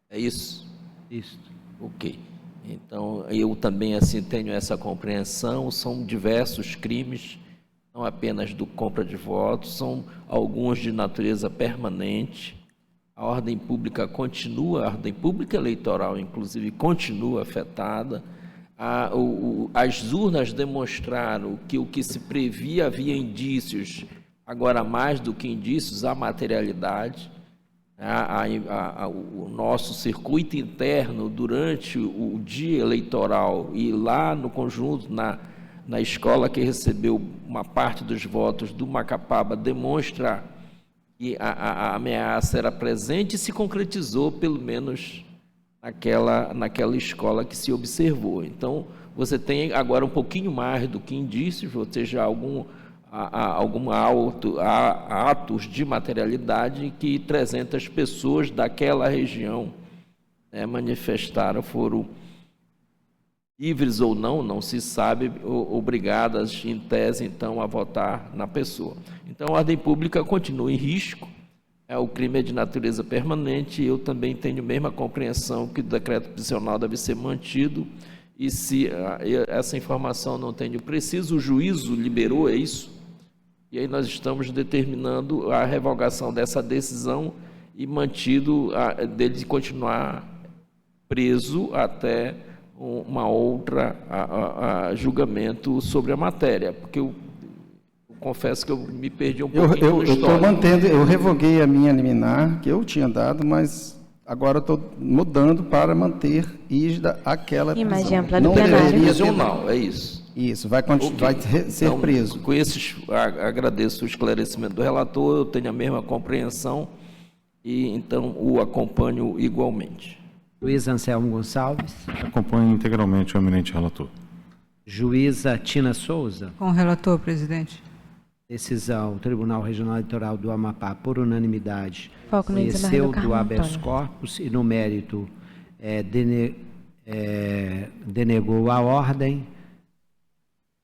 É isso?
Isso.
Ok. Então, eu também assim tenho essa compreensão, são diversos crimes, não apenas do compra de votos, são alguns de natureza permanente. A ordem pública continua, a ordem pública eleitoral, inclusive, continua afetada. As urnas demonstraram que o que se previa havia indícios, agora mais do que indícios, há materialidade. O nosso circuito interno durante o dia eleitoral e lá no conjunto, na escola que recebeu uma parte dos votos do Macapaba, demonstra que a ameaça era presente e se concretizou, pelo menos, naquela escola que se observou. Então, você tem agora um pouquinho mais do que indícios, ou seja, algum atos de materialidade que 300 pessoas daquela região manifestaram, foram livres ou não se sabe, obrigadas em tese, então, a votar na pessoa. Então, a ordem pública continua em risco, o crime é de natureza permanente, eu também tenho a mesma compreensão que o decreto prisional deve ser mantido, e se essa informação não tenho preciso, o juízo liberou, é isso? E aí nós estamos determinando a revogação dessa decisão e mantido dele continuar preso até uma outra julgamento sobre a matéria, porque eu confesso que eu me perdi um pouquinho no histórico.
Eu estou mantendo, eu revoguei a minha liminar, que eu tinha dado, mas agora estou mudando para manter rígida aquela prisão.
Imagem ampla do
Não
plenário.
deveria ter-
Prisional, é isso.
Isso, vai ser
Então,
preso.
Com esses, agradeço o esclarecimento do relator, eu tenho a mesma compreensão e então o acompanho igualmente.
Juiz Anselmo Gonçalves.
Acompanho integralmente o eminente relator.
Juíza Tina Souza.
Com o relator, presidente.
Decisão, o Tribunal Regional Eleitoral do Amapá, por unanimidade,
Foco no
conheceu
desembargador
do
Carlos
habeas
Antônio.
corpus e, no mérito, denegou a ordem,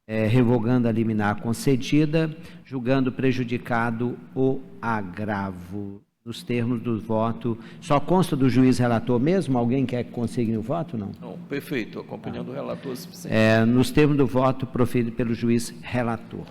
revogando a liminar concedida, julgando prejudicado o agravo. Nos termos do voto, só consta do juiz relator mesmo? Alguém quer que consigne o voto, não?
Não, perfeito, acompanhando o relator é suficiente.
Nos termos do voto proferido pelo juiz relator.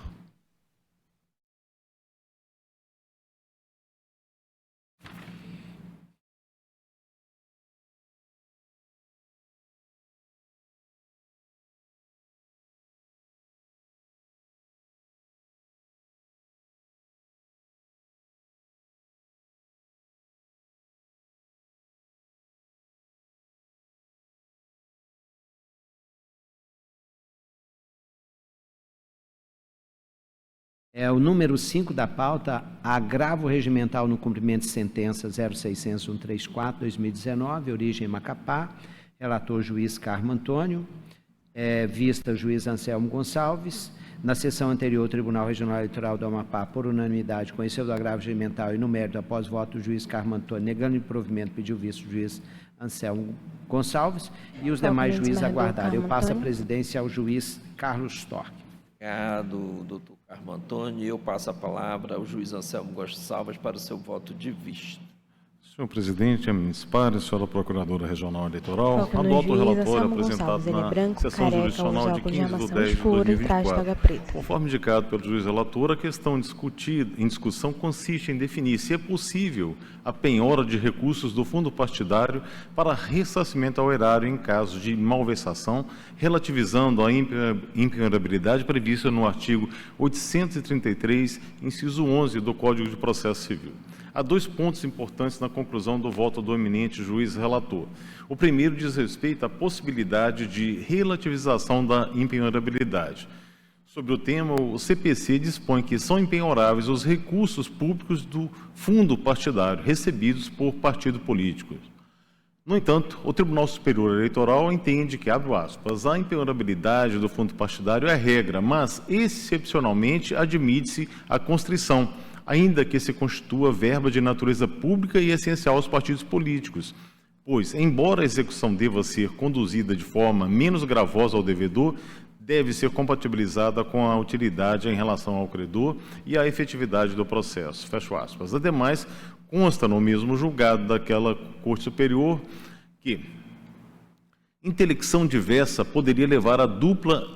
O número 5 da pauta, agravo regimental no cumprimento de sentença 0600-134/2019, origem Macapá, relator juiz Carmo Antônio, vista juiz Anselmo Gonçalves. Na sessão anterior, o Tribunal Regional Eleitoral do Amapá, por unanimidade, conheceu do agravo regimental e no mérito, após voto do juiz Carmo Antônio, negando o provimento, pediu visto o juiz Anselmo Gonçalves e os demais juízes aguardaram. Eu passo a presidência ao juiz Carlos Storck.
Obrigado, doutor Carmo Antônio. Eu passo a palavra ao juiz Anselmo Gonçalves para o seu voto de vista.
Senhor presidente, eminentes pares, senhora procuradora regional eleitoral,
Foco no
adoto o
juiz
relatório
Anselmo
apresentado
Gonçalves. Ele é
na
branco,
sessão
careca,
jurisdicional
usa
de
óculos de
15 de
armação
10 de
escura e traz toga
2024.
preta.
Conforme indicado pelo juiz relator, a questão em discussão consiste em definir se é possível a penhora de recursos do fundo partidário para ressarcimento ao erário em caso de malversação, relativizando a impenhorabilidade prevista no artigo 833, inciso 11 do Código de Processo Civil. Há 2 pontos importantes na conclusão do voto do eminente juiz relator. O primeiro diz respeito à possibilidade de relativização da impenhorabilidade. Sobre o tema, o CPC dispõe que são impenhoráveis os recursos públicos do fundo partidário recebidos por partido político. No entanto, o Tribunal Superior Eleitoral entende que, abre aspas, a impenhorabilidade do fundo partidário é regra, mas excepcionalmente admite-se a constrição, ainda que se constitua verba de natureza pública e essencial aos partidos políticos, pois, embora a execução deva ser conduzida de forma menos gravosa ao devedor, deve ser compatibilizada com a utilidade em relação ao credor e à efetividade do processo. Fecho aspas. Ademais, consta no mesmo julgado daquela Corte Superior que intelecção diversa poderia levar a dupla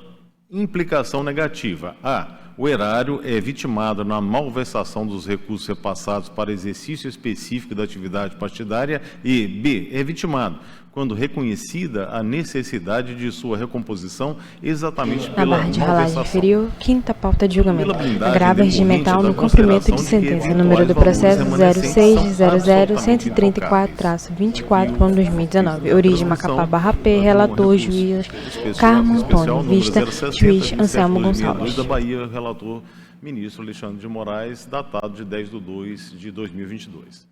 implicação negativa. A. O erário é vitimado na malversação dos recursos repassados para exercício específico da atividade partidária e, B, é vitimado quando reconhecida a necessidade de sua recomposição exatamente
Na
pela
barra de rolagem
malversação.
inferior, quinta pauta de julgamento.
Pela blindagem
Agravo
decorrente
regimental
da
no cumprimento de
consideração de que
sentença. Número do
eventuais
processo
valores remanescentes são absolutamente
06034-24/2019. Origem Macapá barra P. Relator juiz Carmo Antônio. Vista juiz Anselmo Gonçalves.
da Bahia, relator ministro Alexandre de Moraes, datado de 10/2/2022.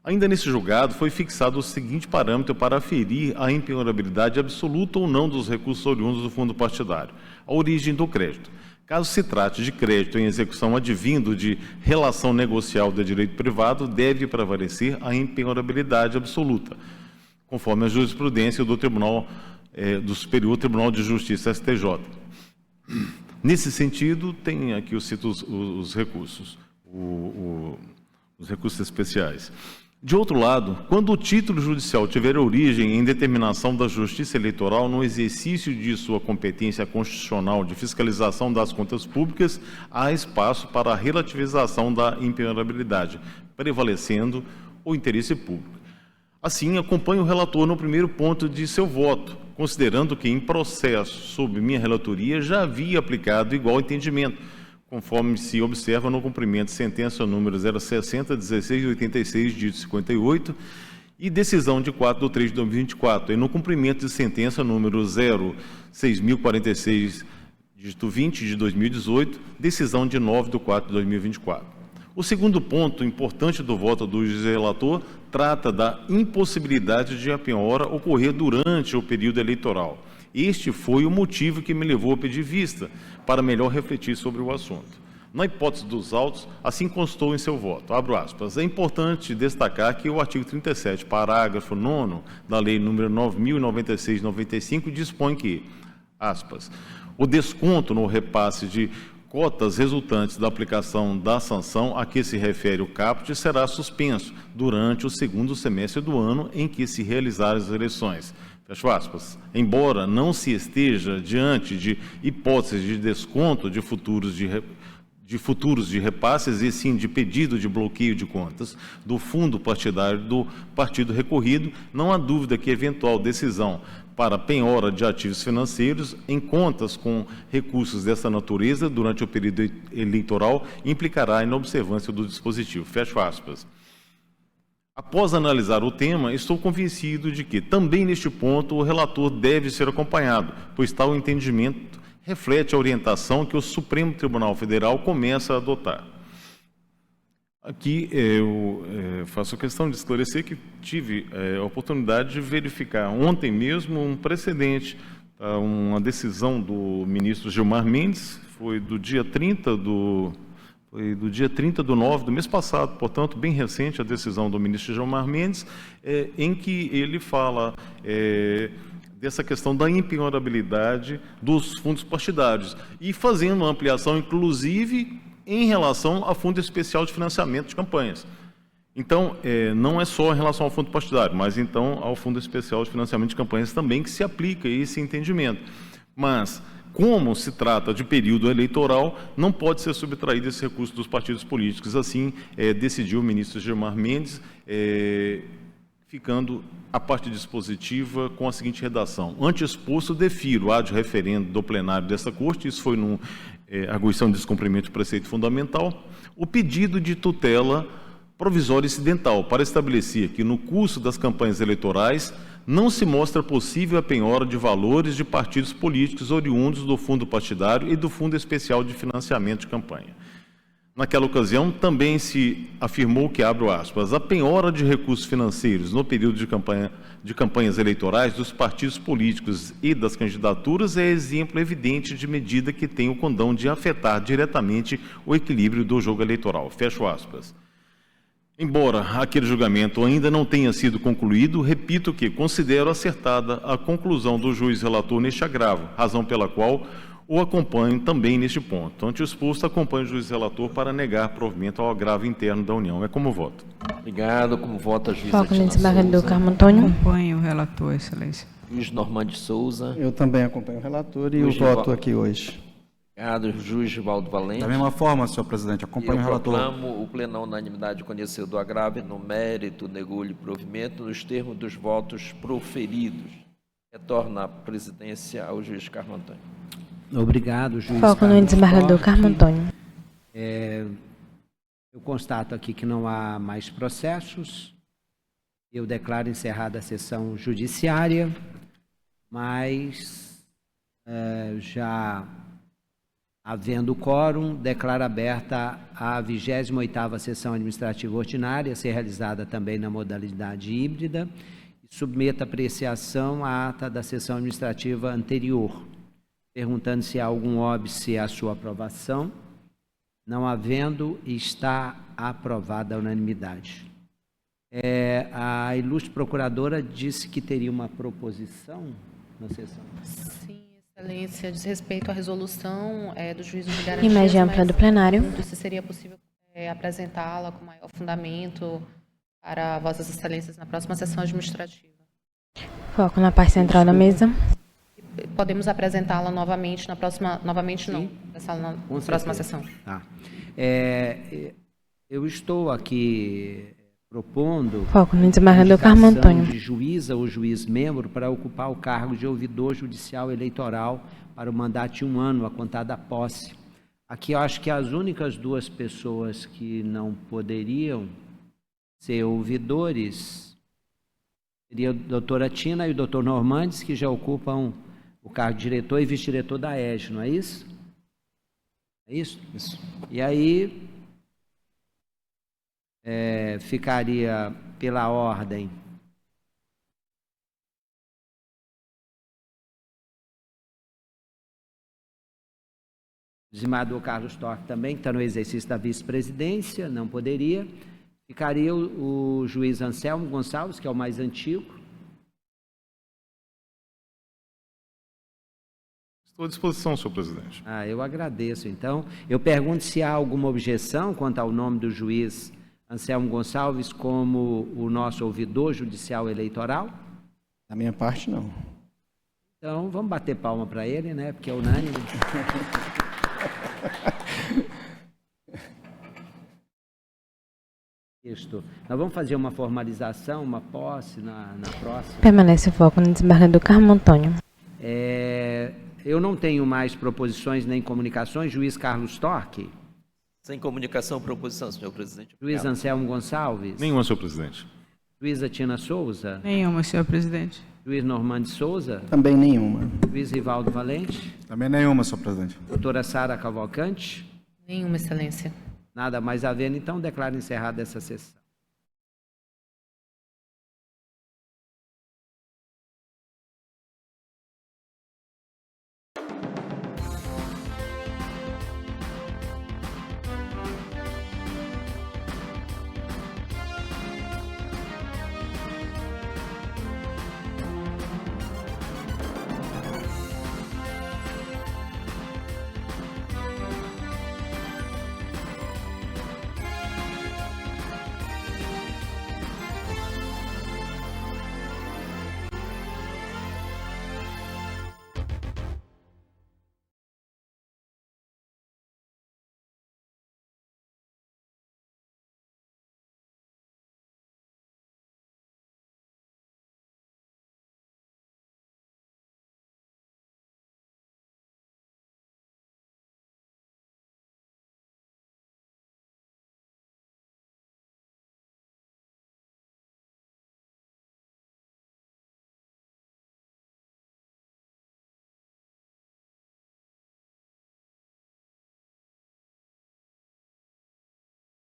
Ainda nesse julgado, foi fixado o seguinte parâmetro para aferir a impenhorabilidade absoluta ou não dos recursos oriundos do fundo partidário: a origem do crédito. Caso se trate de crédito em execução advindo de relação negocial de direito privado, deve prevalecer a impenhorabilidade absoluta, conforme a jurisprudência do do Superior Tribunal de Justiça, STJ. Nesse sentido, tem aqui eu cito os recursos, os recursos especiais. De outro lado, quando o título judicial tiver origem em determinação da Justiça Eleitoral no exercício de sua competência constitucional de fiscalização das contas públicas, há espaço para a relativização da impenhorabilidade, prevalecendo o interesse público. Assim, acompanho o relator no primeiro ponto de seu voto, considerando que em processo sob minha relatoria já havia aplicado igual entendimento, conforme se observa no cumprimento de sentença número 060-1686, dito 58, e decisão de 4/3/2024, e no cumprimento de sentença número 06046, dígito 20, de 2018, decisão de 9/4/2024. O segundo ponto importante do voto do juiz relator trata da impossibilidade de a penhora ocorrer durante o período eleitoral. Este foi o motivo que me levou a pedir vista, para melhor refletir sobre o assunto. Na hipótese dos autos, assim constou em seu voto, abro aspas, é importante destacar que o artigo 37, parágrafo 9º da Lei nº 9.096/95 dispõe que, aspas, o desconto no repasse de cotas resultantes da aplicação da sanção a que se refere o caput será suspenso durante o segundo semestre do ano em que se realizarem as eleições. Fecho aspas. Embora não se esteja diante de hipóteses de desconto de futuros de repasses, e sim de pedido de bloqueio de contas do fundo partidário do partido recorrido, não há dúvida que eventual decisão para penhora de ativos financeiros em contas com recursos dessa natureza durante o período eleitoral implicará inobservância do dispositivo. Fecho aspas. Após analisar o tema, estou convencido de que, também neste ponto, o relator deve ser acompanhado, pois tal entendimento reflete a orientação que o Supremo Tribunal Federal começa a adotar. Aqui eu faço questão de esclarecer que tive a oportunidade de verificar ontem mesmo um precedente, uma decisão do ministro Gilmar Mendes, foi do dia 30 de 9 do mês passado, portanto, bem recente a decisão do ministro Gilmar Mendes, em que ele fala dessa questão da impenhorabilidade dos fundos partidários e fazendo uma ampliação, inclusive, em relação ao Fundo Especial de Financiamento de Campanhas. Então, não é só em relação ao fundo partidário, mas então ao Fundo Especial de Financiamento de Campanhas também que se aplica esse entendimento. Mas, como se trata de período eleitoral, não pode ser subtraído esse recurso dos partidos políticos. Assim, decidiu o ministro Gilmar Mendes, ficando a parte dispositiva com a seguinte redação. Ante exposto, defiro ad referendo do plenário desta Corte, isso foi no arguição de descumprimento de preceito fundamental, o pedido de tutela provisória incidental para estabelecer que no curso das campanhas eleitorais não se mostra possível a penhora de valores de partidos políticos oriundos do fundo partidário e do Fundo Especial de Financiamento de Campanha. Naquela ocasião, também se afirmou que, abro aspas, a penhora de recursos financeiros no período de campanhas eleitorais dos partidos políticos e das candidaturas é exemplo evidente de medida que tem o condão de afetar diretamente o equilíbrio do jogo eleitoral. Fecho aspas. Embora aquele julgamento ainda não tenha sido concluído, repito que considero acertada a conclusão do juiz relator neste agravo, razão pela qual o acompanho também neste ponto. Ante o exposto, acompanho o juiz relator para negar provimento ao agravo interno da União. É como voto.
Obrigado. Como vota a juíza
Foco no
Tina
desembargador
Souza?
Carmo Antônio.
Acompanho o relator, excelência.
Juiz Normande Souza.
Eu também acompanho o relator e
Juiz
o voto
Givaldo.
aqui hoje.
Obrigado. Juiz Givaldo Valente.
Da mesma forma, senhor presidente,
E
acompanho
eu
o relator.
proclamo o pleno unanimidade conheceu do agravo no mérito, negulho e provimento nos termos dos votos proferidos. Retorna a presidência ao juiz Carmo Antônio.
Obrigado, juiz
Foco no
Carlos
desembargador
Storck.
Carmo Antônio.
Eu constato aqui que não há mais processos. Eu declaro encerrada a sessão judiciária, mas já havendo quórum, declaro aberta a 28ª sessão administrativa ordinária, a ser realizada também na modalidade híbrida, e submeto à apreciação a ata da sessão administrativa anterior, perguntando se há algum óbice à sua aprovação. Não havendo, está aprovada a unanimidade. A ilustre procuradora disse que teria uma proposição na sessão.
Sim, excelência, diz respeito à resolução do juízo de garantias.
Imagem ampla do plenário.
Se seria possível apresentá-la com maior fundamento para vossas excelências na próxima sessão administrativa.
Foco na parte central da mesa.
Podemos apresentá-la novamente na próxima, novamente não, na
Com
próxima
certeza.
sessão.
Tá. Eu estou aqui propondo
Foco no desembargador
indicação
Carmo Antônio.
de juíza ou juiz-membro para ocupar o cargo de ouvidor judicial eleitoral para o mandato de 1 ano, a contar da posse. Aqui eu acho que as únicas duas pessoas que não poderiam ser ouvidores seria a doutora Tina e o doutor Normandes, que já ocupam o cargo de diretor e vice-diretor da EGE, não é isso? É isso?
Isso.
E aí ficaria pela ordem o desembargador Carlos Storck também, que está no exercício da vice-presidência, não poderia. Ficaria o juiz Anselmo Gonçalves, que é o mais antigo.
Estou à disposição, senhor presidente.
Eu agradeço. Então, eu pergunto se há alguma objeção quanto ao nome do juiz Anselmo Gonçalves como o nosso ouvidor judicial eleitoral.
Da minha parte, não.
Então, vamos bater palma para ele, né? Porque é unânime. Isto. Nós vamos fazer uma formalização, uma posse na próxima.
Permanece o foco no desembargador Carmo Antônio.
Eu não tenho mais proposições nem comunicações. Juiz Carlos Storck.
Sem comunicação, proposição, senhor presidente.
Juiz
Obrigado.
Anselmo Gonçalves.
Nenhuma, senhor presidente.
Juíza Tina Souza.
Nenhuma, senhor presidente.
Juiz Normande Souza.
Também nenhuma.
Juiz Rivaldo Valente.
Também nenhuma, senhor presidente.
Doutora Sara Cavalcante.
Nenhuma, excelência.
Nada mais havendo, então declaro encerrada essa sessão.